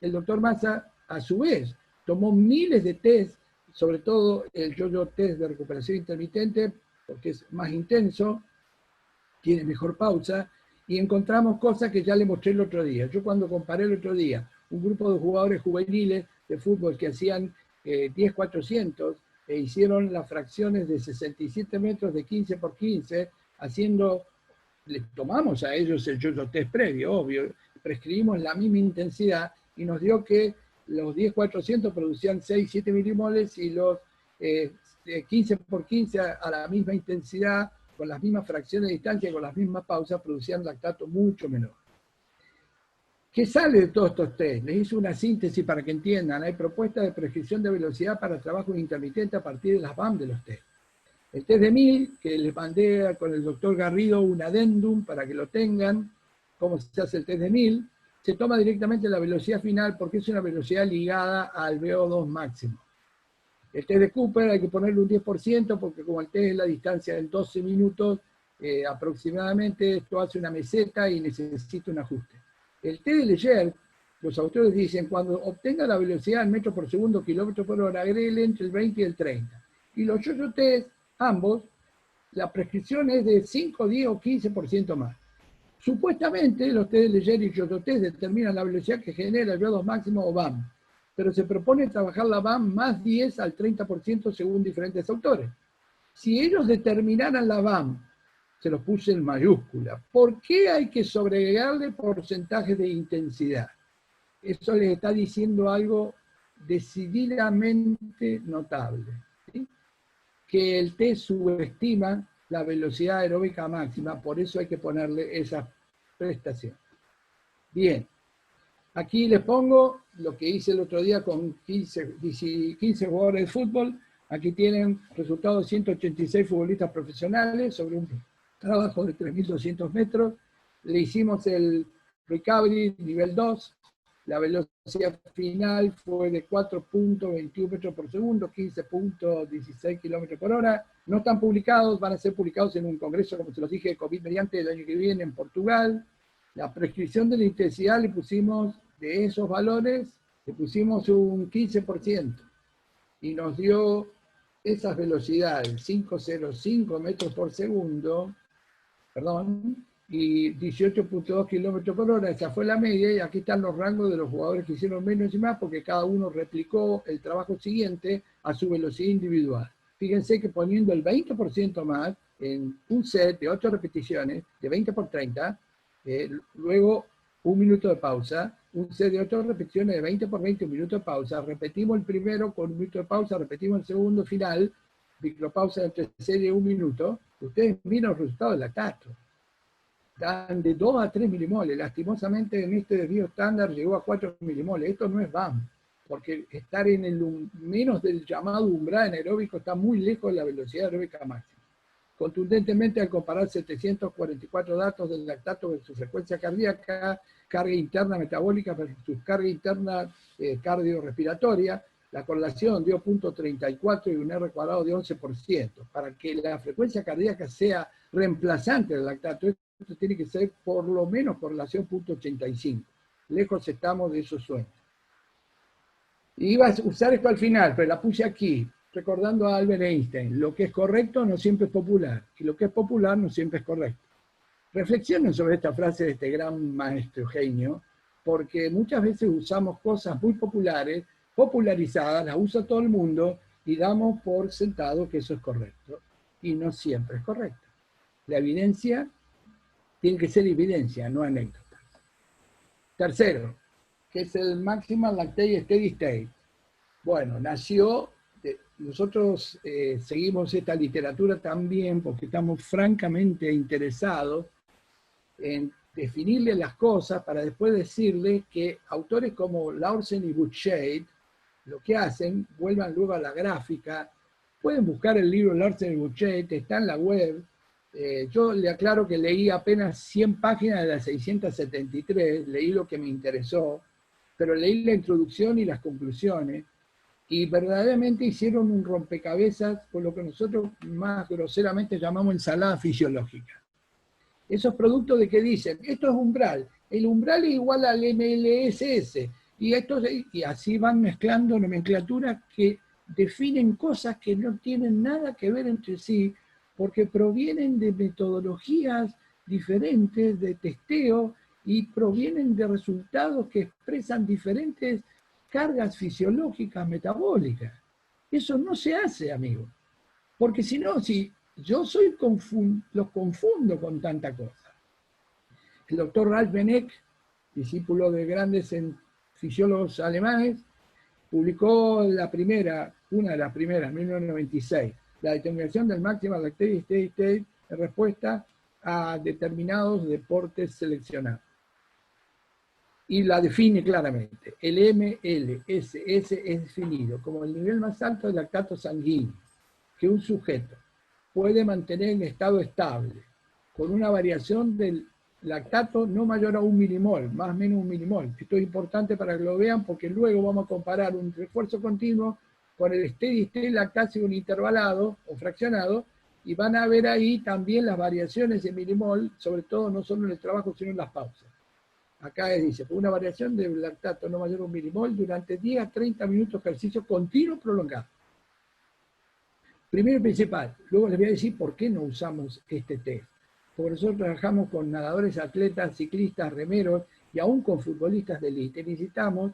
Speaker 1: el doctor Massa, a su vez, tomó miles de test sobre todo el yo-yo test de recuperación intermitente, porque es más intenso, tiene mejor pausa, y encontramos cosas que ya le mostré el otro día. Yo cuando comparé el otro día un grupo de jugadores juveniles de fútbol que hacían 10.400 e hicieron las fracciones de 67 metros de 15 por 15, haciendo, le tomamos a ellos el yo-yo test previo, obvio, prescribimos la misma intensidad y nos dio que los 10.400 producían 6-7 milimoles y los 15 por 15 a la misma intensidad, con las mismas fracciones de distancia y con las mismas pausas, producían lactato mucho menor. ¿Qué sale de todos estos test? Les hice una síntesis para que entiendan. Hay propuestas de prescripción de velocidad para trabajos intermitentes a partir de las BAM de los test. El test de 1000, que les mandé con el doctor Garrido un adendum para que lo tengan, cómo se hace el test de 1000, se toma directamente la velocidad final porque es una velocidad ligada al VO2 máximo. El test de Cooper hay que ponerle un 10% porque como el test es la distancia en 12 minutos aproximadamente, esto hace una meseta y necesita un ajuste. El test de Leger, los autores dicen, cuando obtenga la velocidad en metros por segundo, kilómetros por hora, agréguele entre el 20 y el 30. Y los yo-yo test, ambos, la prescripción es de 5, 10 o 15% más. Supuestamente los test de Leger y yo-yo test determinan la velocidad que genera el VO2 máximo o BAM, pero se propone trabajar la BAM más 10 al 30% según diferentes autores. Si ellos determinaran la BAM, se los puse en mayúscula, ¿por qué hay que sobreagregarle porcentajes de intensidad? Eso les está diciendo algo decididamente notable, ¿sí? Que el test subestima la velocidad aeróbica máxima, por eso hay que ponerle esa prestación. Bien. Aquí les pongo lo que hice el otro día con 15 jugadores de fútbol. Aquí tienen resultados de 186 futbolistas profesionales sobre un trabajo de 3.200 metros. Le hicimos el recovery nivel 2. La velocidad final fue de 4.21 metros por segundo, 15.16 kilómetros por hora. No están publicados, van a ser publicados en un congreso, como se los dije, COVID mediante el año que viene en Portugal. La prescripción de la intensidad le pusimos, de esos valores, le pusimos un 15% y nos dio esas velocidades, 5.05 metros por segundo, perdón, y 18.2 kilómetros por hora. Esa fue la media y aquí están los rangos de los jugadores que hicieron menos y más porque cada uno replicó el trabajo siguiente a su velocidad individual. Fíjense que poniendo el 20% más en un set de 8 repeticiones, de 20 por 30, luego un minuto de pausa, un set de 8 repeticiones de 20 por 20, un minuto de pausa, repetimos el primero con un minuto de pausa, repetimos el segundo final, micropausa entre serie de un minuto, ustedes miran los resultados del lactato. Dan de 2 a 3 milimoles, lastimosamente en este desvío estándar llegó a 4 milimoles, esto no es BAM, porque estar en el menos del llamado umbral anaeróbico está muy lejos de la velocidad aeróbica máxima. Contundentemente, al comparar 744 datos del lactato versus frecuencia cardíaca, carga interna metabólica versus carga interna cardiorrespiratoria, la correlación dio 0.34 y un R cuadrado de 11%. Para que la frecuencia cardíaca sea reemplazante del lactato, esto tiene que ser por lo menos correlación 0.85. Lejos estamos de esos sueños. Iba a usar esto al final, pero la puse aquí, recordando a Albert Einstein, lo que es correcto no siempre es popular, y lo que es popular no siempre es correcto. Reflexionen sobre esta frase de este gran maestro genio, porque muchas veces usamos cosas muy populares, popularizadas, las usa todo el mundo, y damos por sentado que eso es correcto, y no siempre es correcto. La evidencia tiene que ser evidencia, no anécdota. Tercero, que es el Maximal Lactate Steady State. Bueno, nació... Nosotros seguimos esta literatura también porque estamos francamente interesados en definirle las cosas para después decirle que autores como Larsen y Butchade lo que hacen, vuelvan luego a la gráfica, pueden buscar el libro Larsen y Butchade, está en la web. Yo le aclaro que leí apenas 100 páginas de las 673, leí lo que me interesó, pero leí la introducción y las conclusiones, y verdaderamente hicieron un rompecabezas con lo que nosotros más groseramente llamamos ensalada fisiológica. Esos productos de que dicen, esto es umbral, el umbral es igual al MLSS, y así van mezclando nomenclaturas que definen cosas que no tienen nada que ver entre sí, porque provienen de metodologías diferentes de testeo y provienen de resultados que expresan diferentes cargas fisiológicas metabólicas. Eso no se hace, amigo. Porque si no, si yo los confundo con tanta cosa. El doctor Ralf Beneck, discípulo de grandes fisiólogos alemanes, publicó una de las primeras, en 1996, la determinación del Maximal Lactate Steady State en respuesta a determinados deportes seleccionados. Y la define claramente. El MLSS es definido como el nivel más alto de lactato sanguíneo que un sujeto puede mantener en estado estable, con una variación del lactato no mayor a 1 milimol, más o menos 1 milimol. Esto es importante para que lo vean, porque luego vamos a comparar un refuerzo continuo con el steady state lactácido intervalado o fraccionado, y van a ver ahí también las variaciones en milimol, sobre todo no solo en el trabajo, sino en las pausas. Acá dice, una variación de lactato no mayor a 1 milimol durante 10 a 30 minutos de ejercicio continuo prolongado. Primero y principal, luego les voy a decir por qué no usamos este test. Porque nosotros trabajamos con nadadores, atletas, ciclistas, remeros y aún con futbolistas de élite. Necesitamos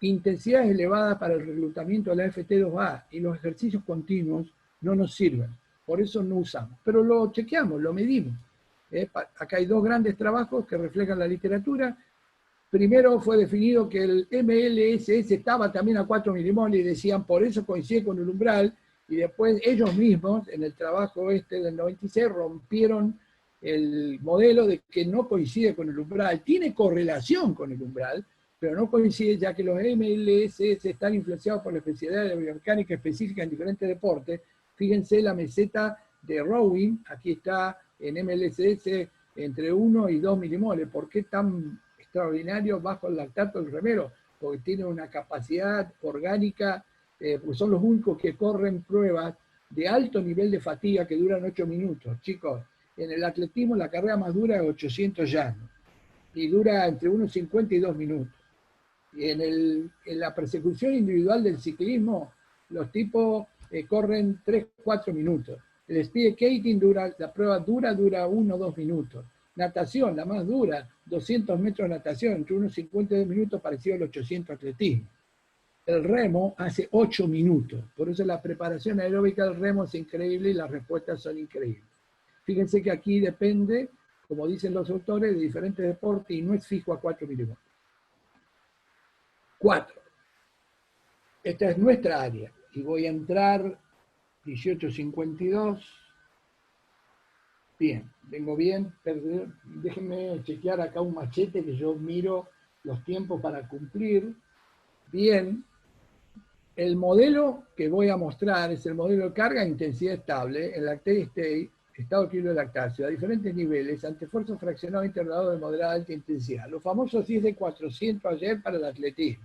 Speaker 1: intensidades elevadas para el reclutamiento de la FT2A, y los ejercicios continuos no nos sirven. Por eso no usamos. Pero lo chequeamos, lo medimos. Acá hay dos grandes trabajos que reflejan la literatura. Primero fue definido que el MLSS estaba también a 4 milimoles y decían por eso coincide con el umbral, y después ellos mismos en el trabajo del 96 rompieron el modelo de que no coincide con el umbral. Tiene correlación con el umbral, pero no coincide, ya que los MLSS están influenciados por la especialidad de la biomecánica específica en diferentes deportes. Fíjense la meseta de rowing, aquí está en MLSS entre 1 y 2 milimoles. ¿Por qué tan extraordinario bajo el lactato del remero? Porque tiene una capacidad orgánica, pues son los únicos que corren pruebas de alto nivel de fatiga que duran 8 minutos. Chicos, en el atletismo la carrera más dura es 800 llanos y dura entre 1,50 y 2 minutos. Y en la persecución individual del ciclismo, los tipos corren 3-4 minutos. El speed skating la prueba dura 1 o 2 minutos. Natación, la más dura, 200 metros de natación, entre 1,50 y 2 minutos, parecido al 800 atletismo. El remo hace 8 minutos, por eso la preparación aeróbica del remo es increíble y las respuestas son increíbles. Fíjense que aquí depende, como dicen los autores, de diferentes deportes y no es fijo a 4 milímetros. 4. Esta es nuestra área y voy a entrar 18:52. Bien, vengo bien, déjenme chequear acá un machete que yo miro los tiempos para cumplir. Bien, el modelo que voy a mostrar es el modelo de carga e intensidad estable en lactate state, estado de equilibrio de lactacio, a diferentes niveles, ante esfuerzo fraccionado intervalado de moderada a alta intensidad. Los famosos 10 de 400 ayer para el atletismo.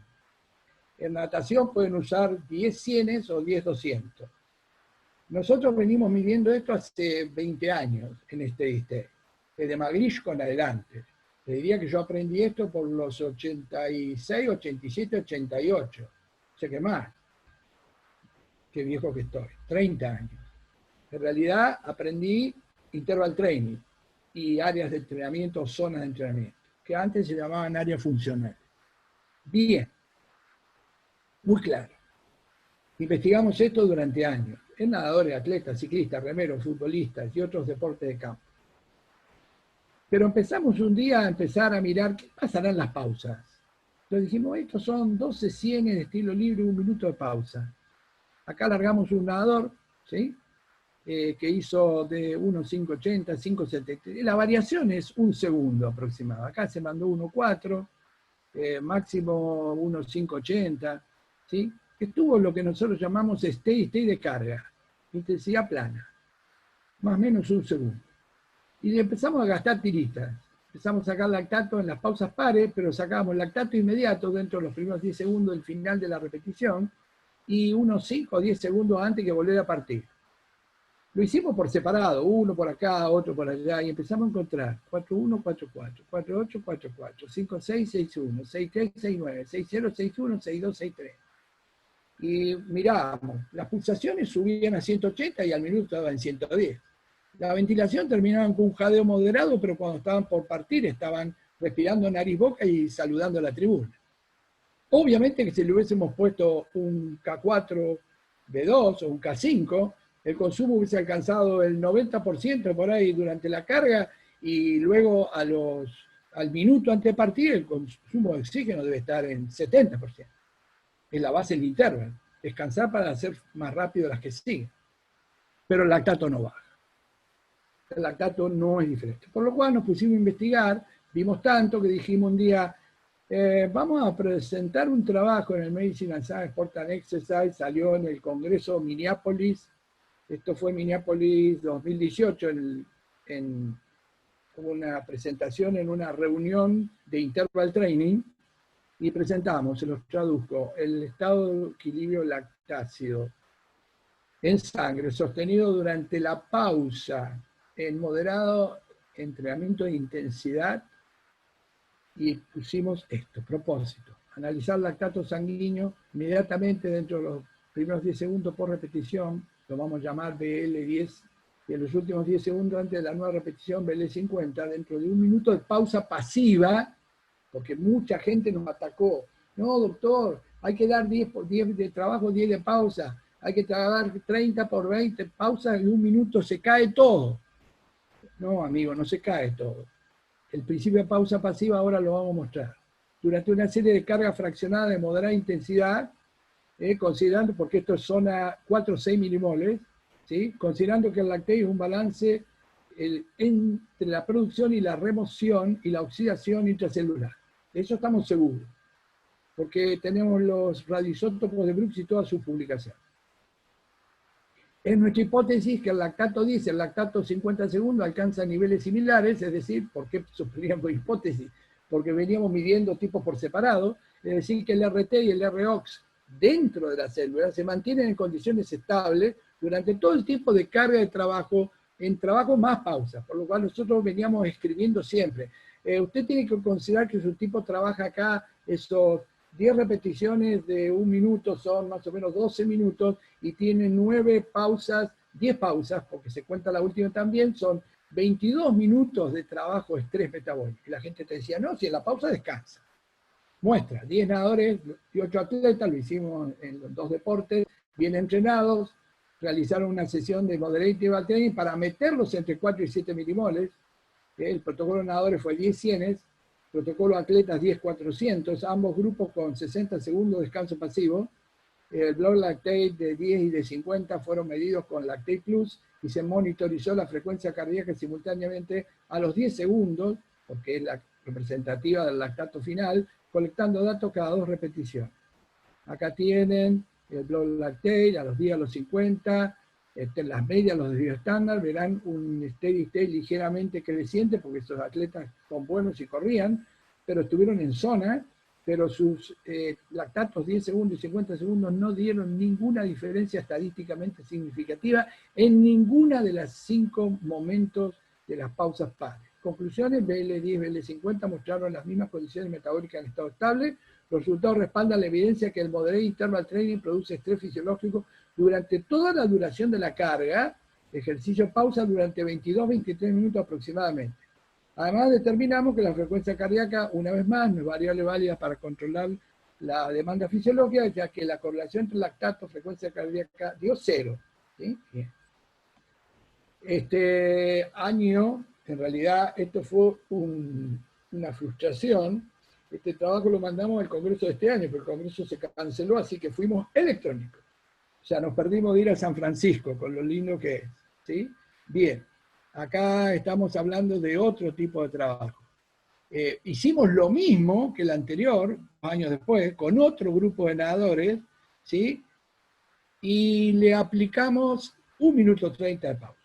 Speaker 1: En natación pueden usar 10 cienes o 10 200. Nosotros venimos midiendo esto hace 20 años en steady state, desde Magrish con adelante. Le diría que yo aprendí esto por los 86, 87, 88. O sea que más. Qué viejo que estoy. 30 años. En realidad aprendí interval training y áreas de entrenamiento, zonas de entrenamiento, que antes se llamaban áreas funcionales. Bien. Muy claro. Investigamos esto durante años, en nadadores, atletas, ciclistas, remeros, futbolistas y otros deportes de campo. Pero empezamos un día a mirar qué pasarán en las pausas. Entonces dijimos, estos son 12 cienes de estilo libre, 1 minuto de pausa. Acá largamos un nadador, ¿sí? Que hizo de 1,580, 5,70. La variación es 1 segundo aproximado. Acá se mandó 1,4, máximo 1,580, ¿sí? Estuvo lo que nosotros llamamos steady state de carga, intensidad plana, más o menos 1 segundo. Y le empezamos a gastar tiritas. Empezamos a sacar lactato en las pausas pares, pero sacábamos lactato inmediato dentro de los primeros 10 segundos del final de la repetición y unos 5 o 10 segundos antes que volver a partir. Lo hicimos por separado, uno por acá, otro por allá, y empezamos a encontrar 4-1, 4-4, 4-8, 4-4, 5-6, 6-1, 6-3, 6-9, 6-0, 6-1, 6-2, 6-3. y mirábamos, las pulsaciones subían a 180 y al minuto estaban en 110. La ventilación terminaban con un jadeo moderado, pero cuando estaban por partir estaban respirando nariz-boca y saludando a la tribuna. Obviamente que si le hubiésemos puesto un K4B2 o un K5, el consumo hubiese alcanzado el 90% por ahí durante la carga, y luego al minuto antes de partir el consumo de oxígeno debe estar en 70%. Es la base del intervalo. Descansar para hacer más rápido las que siguen. Pero el lactato no baja. El lactato no es diferente. Por lo cual nos pusimos a investigar, vimos tanto que dijimos un día, vamos a presentar un trabajo en el Medicine and Science Sport and Exercise, salió en el Congreso Minneapolis, esto fue Minneapolis 2018, en una presentación en una reunión de interval training, y presentamos, se los traduzco, el estado de equilibrio lactácido en sangre sostenido durante la pausa en moderado entrenamiento de intensidad, y pusimos esto, propósito, analizar lactato sanguíneo inmediatamente dentro de los primeros 10 segundos por repetición, lo vamos a llamar BL10, y en los últimos 10 segundos antes de la nueva repetición BL50, dentro de un minuto de pausa pasiva, porque mucha gente nos atacó. No, doctor, hay que dar 10 por 10 de trabajo, 10 de pausa, hay que dar 30 por 20 pausas, en un minuto se cae todo. No, amigo, no se cae todo. El principio de pausa pasiva ahora lo vamos a mostrar. Durante una serie de cargas fraccionadas de moderada intensidad, considerando, porque esto es zona 4 o 6 milimoles, ¿sí? Considerando que el lactate es un balance entre la producción y la remoción y la oxidación intracelular. De eso estamos seguros, porque tenemos los radioisótopos de Brooks y todas sus publicaciones. Es nuestra hipótesis que el lactato 10 y el lactato 50 segundos alcanzan niveles similares, es decir, ¿por qué sugeríamos hipótesis? Porque veníamos midiendo tipos por separado, es decir, que el RT y el ROX dentro de la célula se mantienen en condiciones estables durante todo el tiempo de carga de trabajo, en trabajo más pausa, por lo cual nosotros veníamos escribiendo siempre. Usted tiene que considerar que su tipo trabaja acá esos 10 repeticiones de un minuto, son más o menos 12 minutos, y tiene 9 pausas, 10 pausas, porque se cuenta la última también, son 22 minutos de trabajo estrés metabólico. Y la gente te decía, no, si en la pausa descansa. Muestra, 10 nadadores y 8 atletas, lo hicimos en los 2 deportes, bien entrenados, realizaron una sesión de moderate interval training para meterlos entre 4 y 7 milimoles. El protocolo de nadadores fue 10 cienes, protocolo atletas 10-400, ambos grupos con 60 segundos de descanso pasivo. El blood lactate de 10 y de 50 fueron medidos con Lactate Plus y se monitorizó la frecuencia cardíaca simultáneamente a los 10 segundos, porque es la representativa del lactato final, colectando datos cada 2 repeticiones. Acá tienen el blood lactate a los 10, a los 50, las medias, los desvíos estándar, verán un steady state ligeramente creciente, porque esos atletas son buenos y corrían, pero estuvieron en zona, pero sus lactatos 10 segundos y 50 segundos no dieron ninguna diferencia estadísticamente significativa en ninguna de las 5 momentos de las pausas pares. Conclusiones, BL10, BL50 mostraron las mismas condiciones metabólicas en estado estable. Los resultados respaldan la evidencia que el moderate interval training produce estrés fisiológico durante toda la duración de la carga, ejercicio pausa durante 22-23 minutos aproximadamente. Además, determinamos que la frecuencia cardíaca, una vez más, no es variable válida para controlar la demanda fisiológica, ya que la correlación entre lactato y frecuencia cardíaca dio 0. ¿Sí? Bien. Este año, en realidad, esto fue una frustración. Este trabajo lo mandamos al Congreso de este año, pero el Congreso se canceló, así que fuimos electrónicos. O sea, nos perdimos de ir a San Francisco, con lo lindo que es. ¿Sí? Bien, acá estamos hablando de otro tipo de trabajo. Hicimos lo mismo que el anterior, años después, con otro grupo de nadadores, ¿sí? Y le aplicamos 1 minuto 30 de pausa,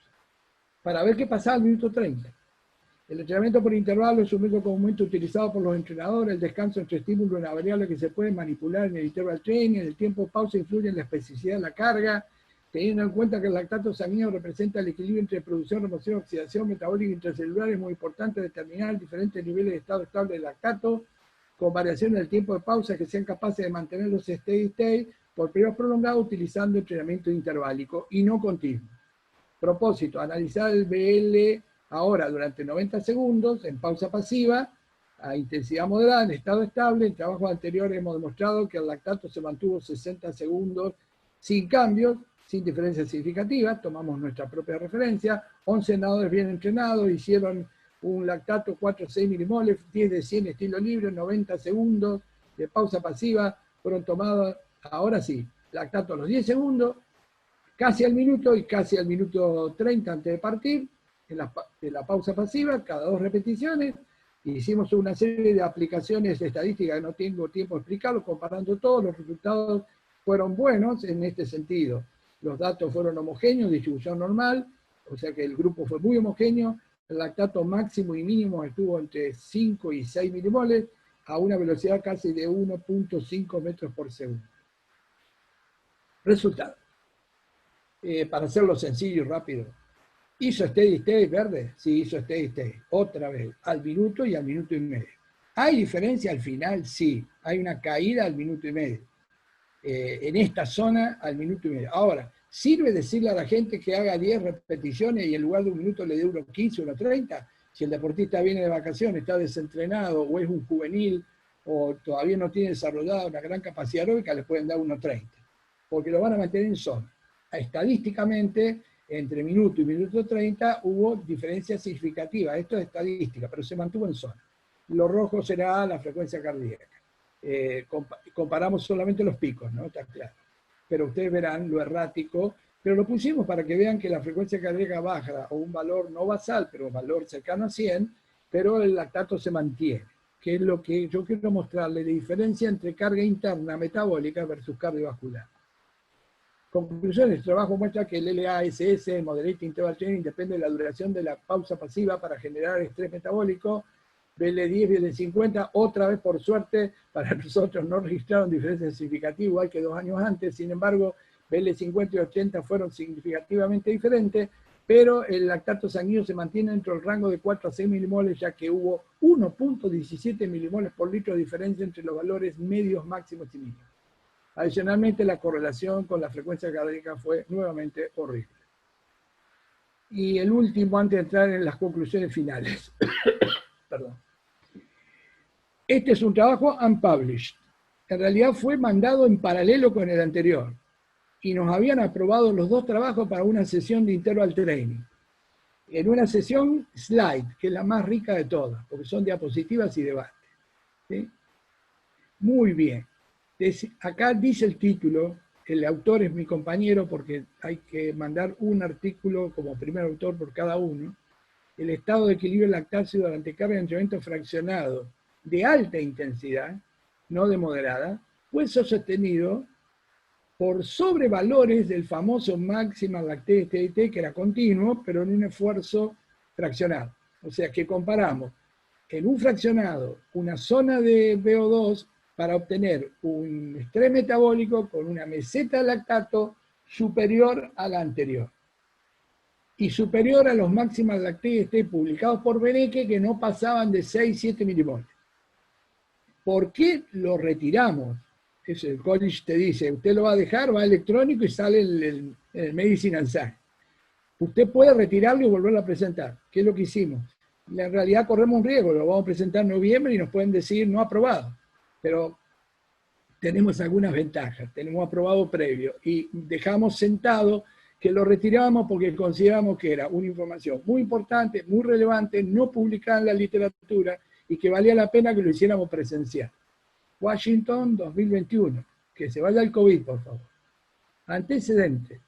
Speaker 1: para ver qué pasaba al minuto 30. El entrenamiento por intervalo es un método comúnmente utilizado por los entrenadores. El descanso entre estímulos es una variable que se puede manipular en el interval training. El tiempo de pausa influye en la especificidad de la carga, teniendo en cuenta que el lactato sanguíneo representa el equilibrio entre producción, remoción, oxidación metabólica intracelular. Es muy importante determinar diferentes niveles de estado estable de lactato con variaciones del tiempo de pausa que sean capaces de mantener los steady state por periodos prolongados utilizando entrenamiento interválico y no continuo. Propósito, analizar el BL ahora durante 90 segundos en pausa pasiva, a intensidad moderada, en estado estable. En trabajos anteriores hemos demostrado que el lactato se mantuvo 60 segundos sin cambios, sin diferencias significativas. Tomamos nuestra propia referencia. 11 nadadores bien entrenados hicieron un lactato 4 a 6 milimoles, 10 de 100 estilo libre, 90 segundos de pausa pasiva, fueron tomados, ahora sí, lactato a los 10 segundos, casi al minuto y casi al minuto 30 antes de partir, en la pausa pasiva, cada 2 repeticiones. Hicimos una serie de aplicaciones estadísticas que no tengo tiempo de explicarlo, comparando todos los resultados fueron buenos en este sentido. Los datos fueron homogéneos, distribución normal, o sea que el grupo fue muy homogéneo. El lactato máximo y mínimo estuvo entre 5 y 6 milimoles a una velocidad casi de 1.5 metros por segundo. Resultado. Para hacerlo sencillo y rápido. ¿Hizo steady state verde? Sí, hizo steady state. Otra vez, al minuto y al minuto y medio. ¿Hay diferencia al final? Sí. Hay una caída al minuto y medio. En esta zona, al minuto y medio. Ahora, ¿sirve decirle a la gente que haga 10 repeticiones y en lugar de un minuto le dé 1.15, 1.30? Si el deportista viene de vacaciones, está desentrenado, o es un juvenil, o todavía no tiene desarrollada una gran capacidad aeróbica, le pueden dar 1.30. Porque lo van a mantener en zona. Estadísticamente, entre minuto y minuto 30 hubo diferencias significativas. Esto es estadística, pero se mantuvo en zona. Lo rojo será la frecuencia cardíaca. Comparamos solamente los picos, ¿no? Está claro. Pero ustedes verán lo errático, pero lo pusimos para que vean que la frecuencia cardíaca baja o un valor no basal, pero un valor cercano a 100, pero el lactato se mantiene, que es lo que yo quiero mostrarles, la diferencia entre carga interna metabólica versus cardiovascular. Conclusiones, el trabajo muestra que el LASS, el Moderate Interval Training, depende de la duración de la pausa pasiva para generar estrés metabólico. BL10, BL50, otra vez por suerte, para nosotros no registraron diferencias significativas, igual que 2 años antes. Sin embargo, BL50 y 80 fueron significativamente diferentes, pero el lactato sanguíneo se mantiene dentro del rango de 4 a 6 milimoles, ya que hubo 1.17 milimoles por litro de diferencia entre los valores medios, máximos y mínimos. Adicionalmente, la correlación con la frecuencia cardíaca fue nuevamente horrible. Y el último, antes de entrar en las conclusiones finales. Perdón. Este es un trabajo unpublished. En realidad fue mandado en paralelo con el anterior. Y nos habían aprobado los 2 trabajos para una sesión de interval training. En una sesión slide, que es la más rica de todas, porque son diapositivas y debate. ¿Sí? Muy bien. Acá dice el título, el autor es mi compañero porque hay que mandar un artículo como primer autor por cada uno. El estado de equilibrio lactáceo durante carga de entrenamiento fraccionado de alta intensidad, no de moderada, fue sostenido por sobrevalores del famoso máxima lactate STT, que era continuo, pero en un esfuerzo fraccionado. O sea que comparamos en un fraccionado una zona de VO2 para obtener un estrés metabólico con una meseta de lactato superior a la anterior. Y superior a los máximas lactate publicados por Beneke, que no pasaban de 6-7 milimoles. ¿Por qué lo retiramos? El college te dice, usted lo va a dejar, va electrónico y sale el Medicine and Science. Usted puede retirarlo y volverlo a presentar. ¿Qué es lo que hicimos? En realidad corremos un riesgo, lo vamos a presentar en noviembre y nos pueden decir no aprobado. Pero tenemos algunas ventajas, tenemos aprobado previo y dejamos sentado que lo retiramos porque consideramos que era una información muy importante, muy relevante, no publicada en la literatura y que valía la pena que lo hiciéramos presencial. Washington 2021, que se vaya el COVID, por favor. Antecedentes.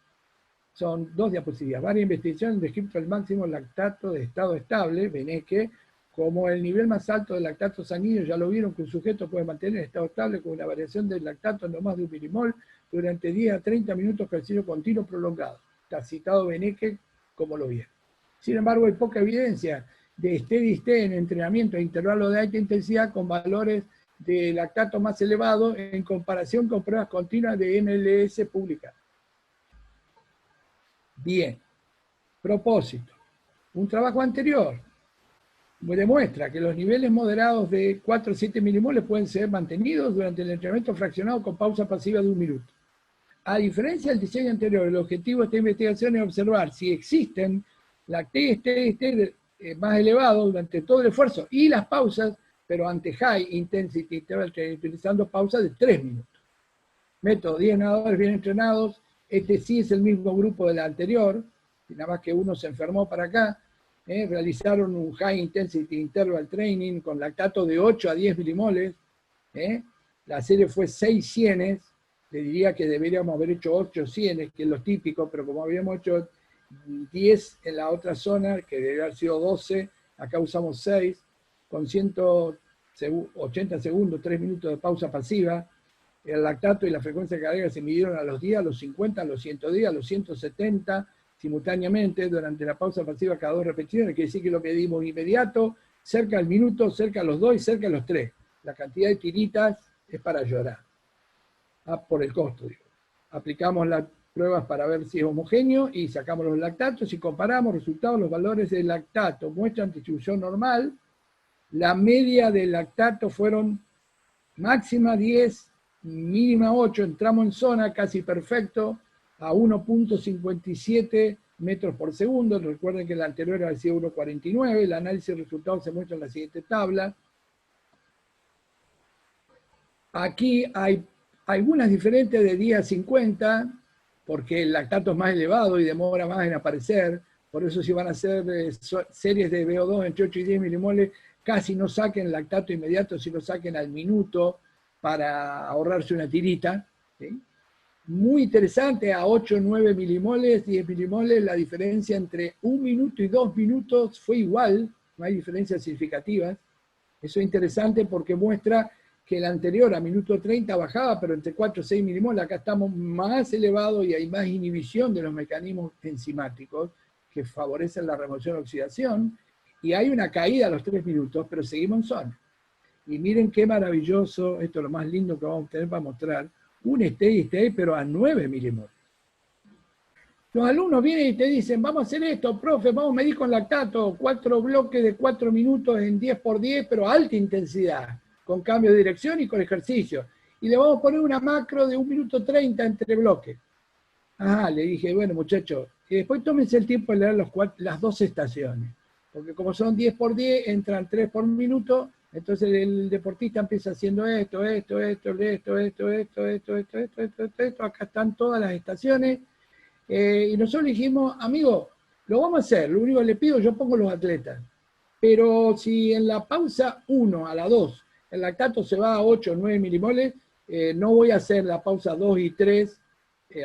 Speaker 1: Son 2 diapositivas. Varias investigaciones descrito el máximo lactato de estado estable, Beneke, como el nivel más alto del lactato sanguíneo. Ya lo vieron que un sujeto puede mantener estado estable con una variación del lactato en no más de 1 milimol durante 10 a 30 minutos ejercicio continuo prolongado. Está citado Beneke como lo vieron. Sin embargo, hay poca evidencia de steady state en entrenamiento a intervalos de alta intensidad con valores de lactato más elevado en comparación con pruebas continuas de NLS publicadas. Bien. Propósito. Un trabajo anterior demuestra que los niveles moderados de 4 a 7 milimoles pueden ser mantenidos durante el entrenamiento fraccionado con pausa pasiva de 1 minuto. A diferencia del diseño anterior, el objetivo de esta investigación es observar si existen lactate más elevado durante todo el esfuerzo y las pausas, pero ante high intensity interval training, utilizando pausas de 3 minutos. Método, 10 nadadores bien entrenados, este sí es el mismo grupo del anterior, nada más que uno se enfermó para acá, realizaron un high intensity interval training con lactato de 8 a 10 milimoles, la serie fue 6 cienes, le diría que deberíamos haber hecho 8 cienes, que es lo típico, pero como habíamos hecho 10 en la otra zona, que debería haber sido 12, acá usamos 6, con 180 segundos, 3 minutos de pausa pasiva. El lactato y la frecuencia cardíaca se midieron a los 10, a los 50, a los 110, a los 170, simultáneamente, durante la pausa pasiva cada 2 repeticiones, quiere decir que lo medimos inmediato, cerca al minuto, cerca a los 2 y cerca a los 3. La cantidad de tiritas es para llorar, por el costo, digo. Aplicamos las pruebas para ver si es homogéneo y sacamos los lactatos y comparamos resultados. Los valores del lactato muestran distribución normal. La media del lactato fueron máxima 10, mínima 8, entramos en zona casi perfecto, a 1.57 metros por segundo. Recuerden que el anterior había sido 1.49, el análisis de resultados se muestra en la siguiente tabla. Aquí hay algunas diferentes de día 50, porque el lactato es más elevado y demora más en aparecer, por eso si van a hacer series de VO2 entre 8 y 10 milimoles, casi no saquen lactato inmediato, sino saquen al minuto para ahorrarse una tirita. ¿Sí? Muy interesante, a 8 o 9 milimoles, 10 milimoles, la diferencia entre 1 minuto y 2 minutos fue igual, no hay diferencias significativas. Eso es interesante porque muestra que el anterior a minuto 30 bajaba, pero entre 4 y 6 milimoles, acá estamos más elevados y hay más inhibición de los mecanismos enzimáticos que favorecen la remoción de oxidación, y hay una caída a los 3 minutos, pero seguimos en zona. Y miren qué maravilloso, esto es lo más lindo que vamos a tener para mostrar, un steady state, pero a 9 milimoles. Los alumnos vienen y te dicen, vamos a hacer esto, profe, vamos a medir con lactato, 4 bloques de 4 minutos en 10×10, pero a alta intensidad, con cambio de dirección y con ejercicio. Y le vamos a poner una macro de 1 minuto 30 entre bloques. Ah, le dije, bueno muchachos, y después tómense el tiempo de leer las 2 estaciones. Porque como son 10×10, entran 3 por minuto, entonces el deportista empieza haciendo esto, acá están todas las estaciones, y nosotros le dijimos, amigo, lo vamos a hacer, lo único que le pido, yo pongo los atletas, pero si en la pausa 1 a la 2, el lactato se va a 8 o 9 milimoles, no voy a hacer la pausa 2 y 3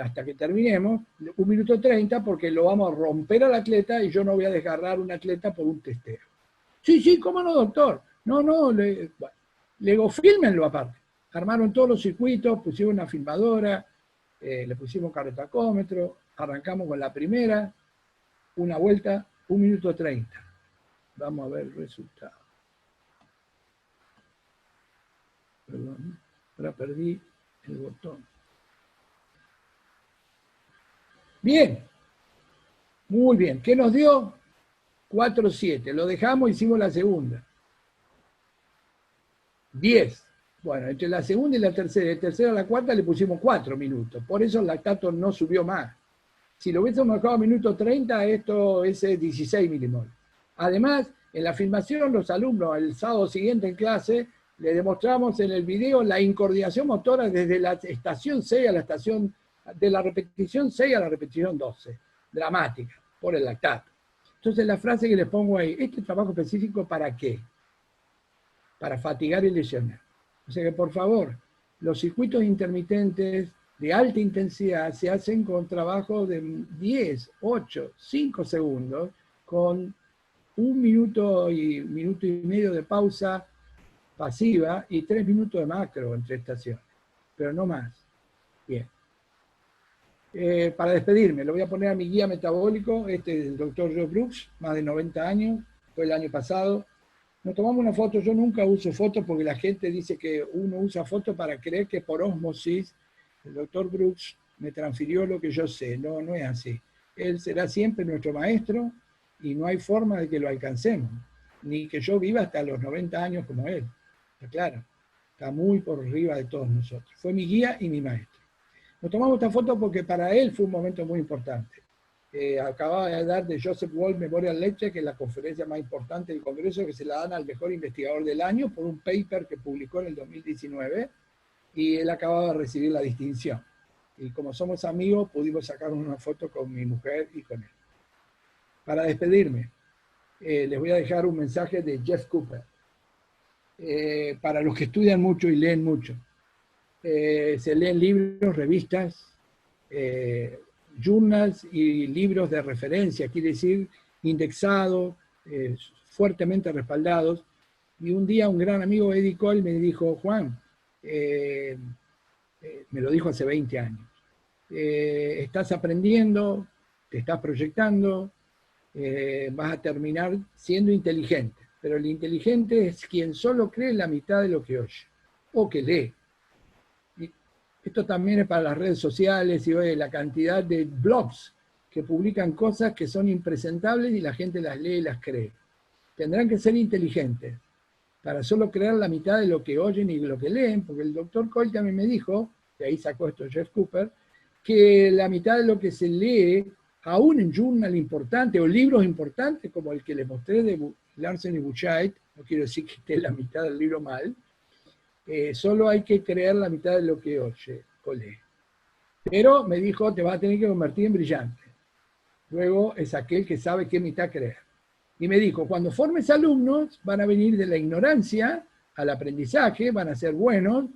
Speaker 1: hasta que terminemos, 1 minuto 30, porque lo vamos a romper al atleta y yo no voy a desgarrar un atleta por un testeo. Sí, ¿cómo no, doctor? No, le digo, fílmenlo aparte. Armaron todos los circuitos, pusimos una filmadora, le pusimos carotacómetro, arrancamos con la primera, una vuelta, 1 minuto 30. Vamos a ver el resultado. Perdón, ahora perdí el botón. Bien, muy bien. ¿Qué nos dio? 4-7. Lo dejamos, hicimos la segunda. 10. Bueno, entre la segunda y la tercera, de tercera a la cuarta le pusimos 4 minutos. Por eso el lactato no subió más. Si lo hubiésemos dejado a minuto 30, esto es 16 milimoles. Además, en la filmación, los alumnos, el sábado siguiente en clase, le demostramos en el video la incoordinación motora desde la estación 6 a la estación, de la repetición 6 a la repetición 12. Dramática, por el lactato. Entonces, la frase que les pongo ahí, ¿este trabajo específico para qué? Para fatigar y lesionar. O sea que, por favor, los circuitos intermitentes de alta intensidad se hacen con trabajo de 10, 8, 5 segundos, con 1 minuto y medio de pausa pasiva y 3 minutos de macro entre estaciones, pero no más. Bien. Para despedirme, lo voy a poner a mi guía metabólico, este del doctor Joe Brooks, más de 90 años, fue el año pasado. Nos tomamos una foto, yo nunca uso fotos porque la gente dice que uno usa fotos para creer que por ósmosis el doctor Brooks me transfirió lo que yo sé. No, no es así. Él será siempre nuestro maestro y no hay forma de que lo alcancemos, ni que yo viva hasta los 90 años como él. Está claro, está muy por arriba de todos nosotros. Fue mi guía y mi maestro. Nos tomamos esta foto porque para él fue un momento muy importante. Acababa de dar de Joseph Wolf Memorial Lecture, que es la conferencia más importante del Congreso, que se la dan al mejor investigador del año por un paper que publicó en el 2019, y él acababa de recibir la distinción. Y como somos amigos, pudimos sacar una foto con mi mujer y con él. Para despedirme, les voy a dejar un mensaje de Jeff Cooper. Para los que estudian mucho y leen mucho. Se leen libros, revistas, journals y libros de referencia, quiere decir indexados, fuertemente respaldados. Y un día un gran amigo, Eddie Cole, me dijo, Juan, me lo dijo hace 20 años, estás aprendiendo, te estás proyectando, vas a terminar siendo inteligente. Pero el inteligente es quien solo cree la mitad de lo que oye, o que lee. Y esto también es para las redes sociales y oye, la cantidad de blogs que publican cosas que son impresentables y la gente las lee y las cree. Tendrán que ser inteligentes para solo creer la mitad de lo que oyen y lo que leen, porque el doctor Cole también me dijo, que ahí sacó esto Jeff Cooper, que la mitad de lo que se lee, aún en journal importante o libros importantes, como el que les mostré de Larsen y Buchheit, no quiero decir que esté la mitad del libro mal, solo hay que creer la mitad de lo que oye o lee. Pero me dijo, te vas a tener que convertir en brillante. Luego es aquel que sabe qué mitad creer. Y me dijo, cuando formes alumnos, van a venir de la ignorancia al aprendizaje, van a ser buenos,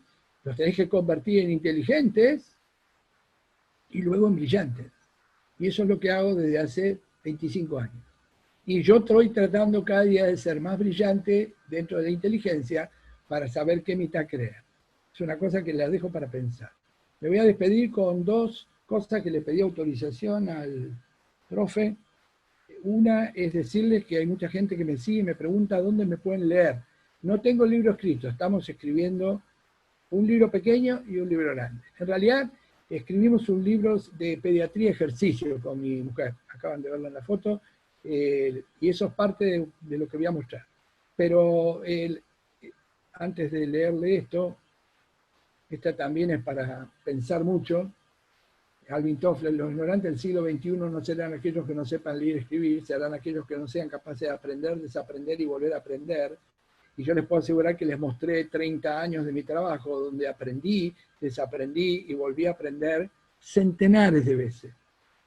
Speaker 1: los tenés que convertir en inteligentes y luego en brillantes. Y eso es lo que hago desde hace 25 años. Y yo estoy tratando cada día de ser más brillante dentro de la inteligencia para saber qué mitad creer. Es una cosa que la dejo para pensar. Me voy a despedir con dos cosas que le pedí autorización al profe. Una es decirles que hay mucha gente que me sigue y me pregunta dónde me pueden leer. No tengo el libro escrito, estamos escribiendo un libro pequeño y un libro grande. En realidad, escribimos un libro de pediatría ejercicio con mi mujer, acaban de verlo en la foto, y eso es parte de lo que voy a mostrar. Pero antes de leerle esto, esta también es para pensar mucho. Alvin Toffler, los ignorantes del siglo XXI no serán aquellos que no sepan leer y escribir, serán aquellos que no sean capaces de aprender, desaprender y volver a aprender. Y yo les puedo asegurar que les mostré 30 años de mi trabajo, donde aprendí, desaprendí y volví a aprender centenares de veces.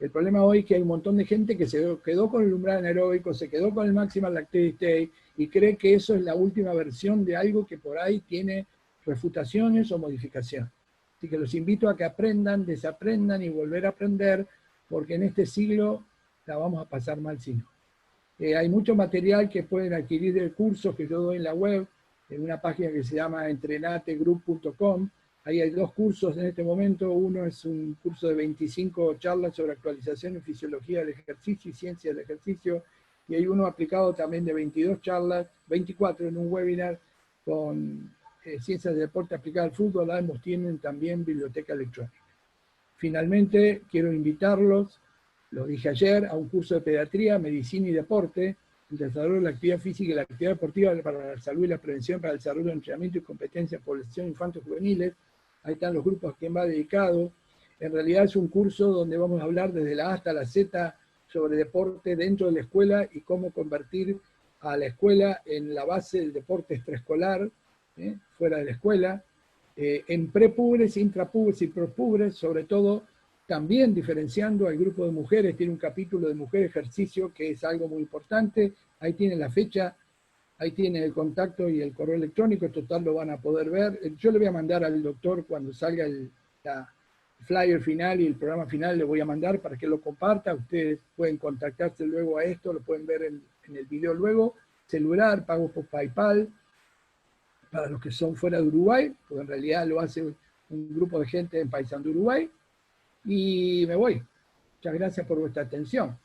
Speaker 1: El problema hoy es que hay un montón de gente que se quedó con el umbral anaeróbico, se quedó con el maximal lactate state y cree que eso es la última versión de algo que por ahí tiene refutaciones o modificaciones. Así que los invito a que aprendan, desaprendan y volver a aprender, porque en este siglo la vamos a pasar mal si no. Hay mucho material que pueden adquirir de cursos que yo doy en la web, en una página que se llama entrenategroup.com. Ahí hay dos cursos en este momento. Uno es un curso de 25 charlas sobre actualización y fisiología del ejercicio y ciencia del ejercicio. Y hay uno aplicado también de 22 charlas, 24 en un webinar con ciencias de deporte aplicada al fútbol. Ambos tienen también biblioteca electrónica. Finalmente, quiero invitarlos, lo dije ayer, a un curso de pediatría, medicina y deporte, el desarrollo de la actividad física y la actividad deportiva para la salud y la prevención, para el desarrollo de entrenamiento y competencia en población infantil juveniles. Ahí están los grupos a quien va dedicado. En realidad es un curso donde vamos a hablar desde la A hasta la Z sobre deporte dentro de la escuela y cómo convertir a la escuela en la base del deporte extraescolar, fuera de la escuela, en prepubres, intrapubres y propubres, sobre todo también diferenciando al grupo de mujeres. Tiene un capítulo de mujer ejercicio que es algo muy importante. Ahí tienen la fecha, ahí tienen el contacto y el correo electrónico, total lo van a poder ver. Yo le voy a mandar al doctor cuando salga la flyer final y el programa final, le voy a mandar para que lo comparta. Ustedes pueden contactarse luego a esto, lo pueden ver en el video luego. Celular, pago por PayPal, para los que son fuera de Uruguay, porque en realidad lo hace un grupo de gente en Paysandú, Uruguay. Y me voy. Muchas gracias por vuestra atención.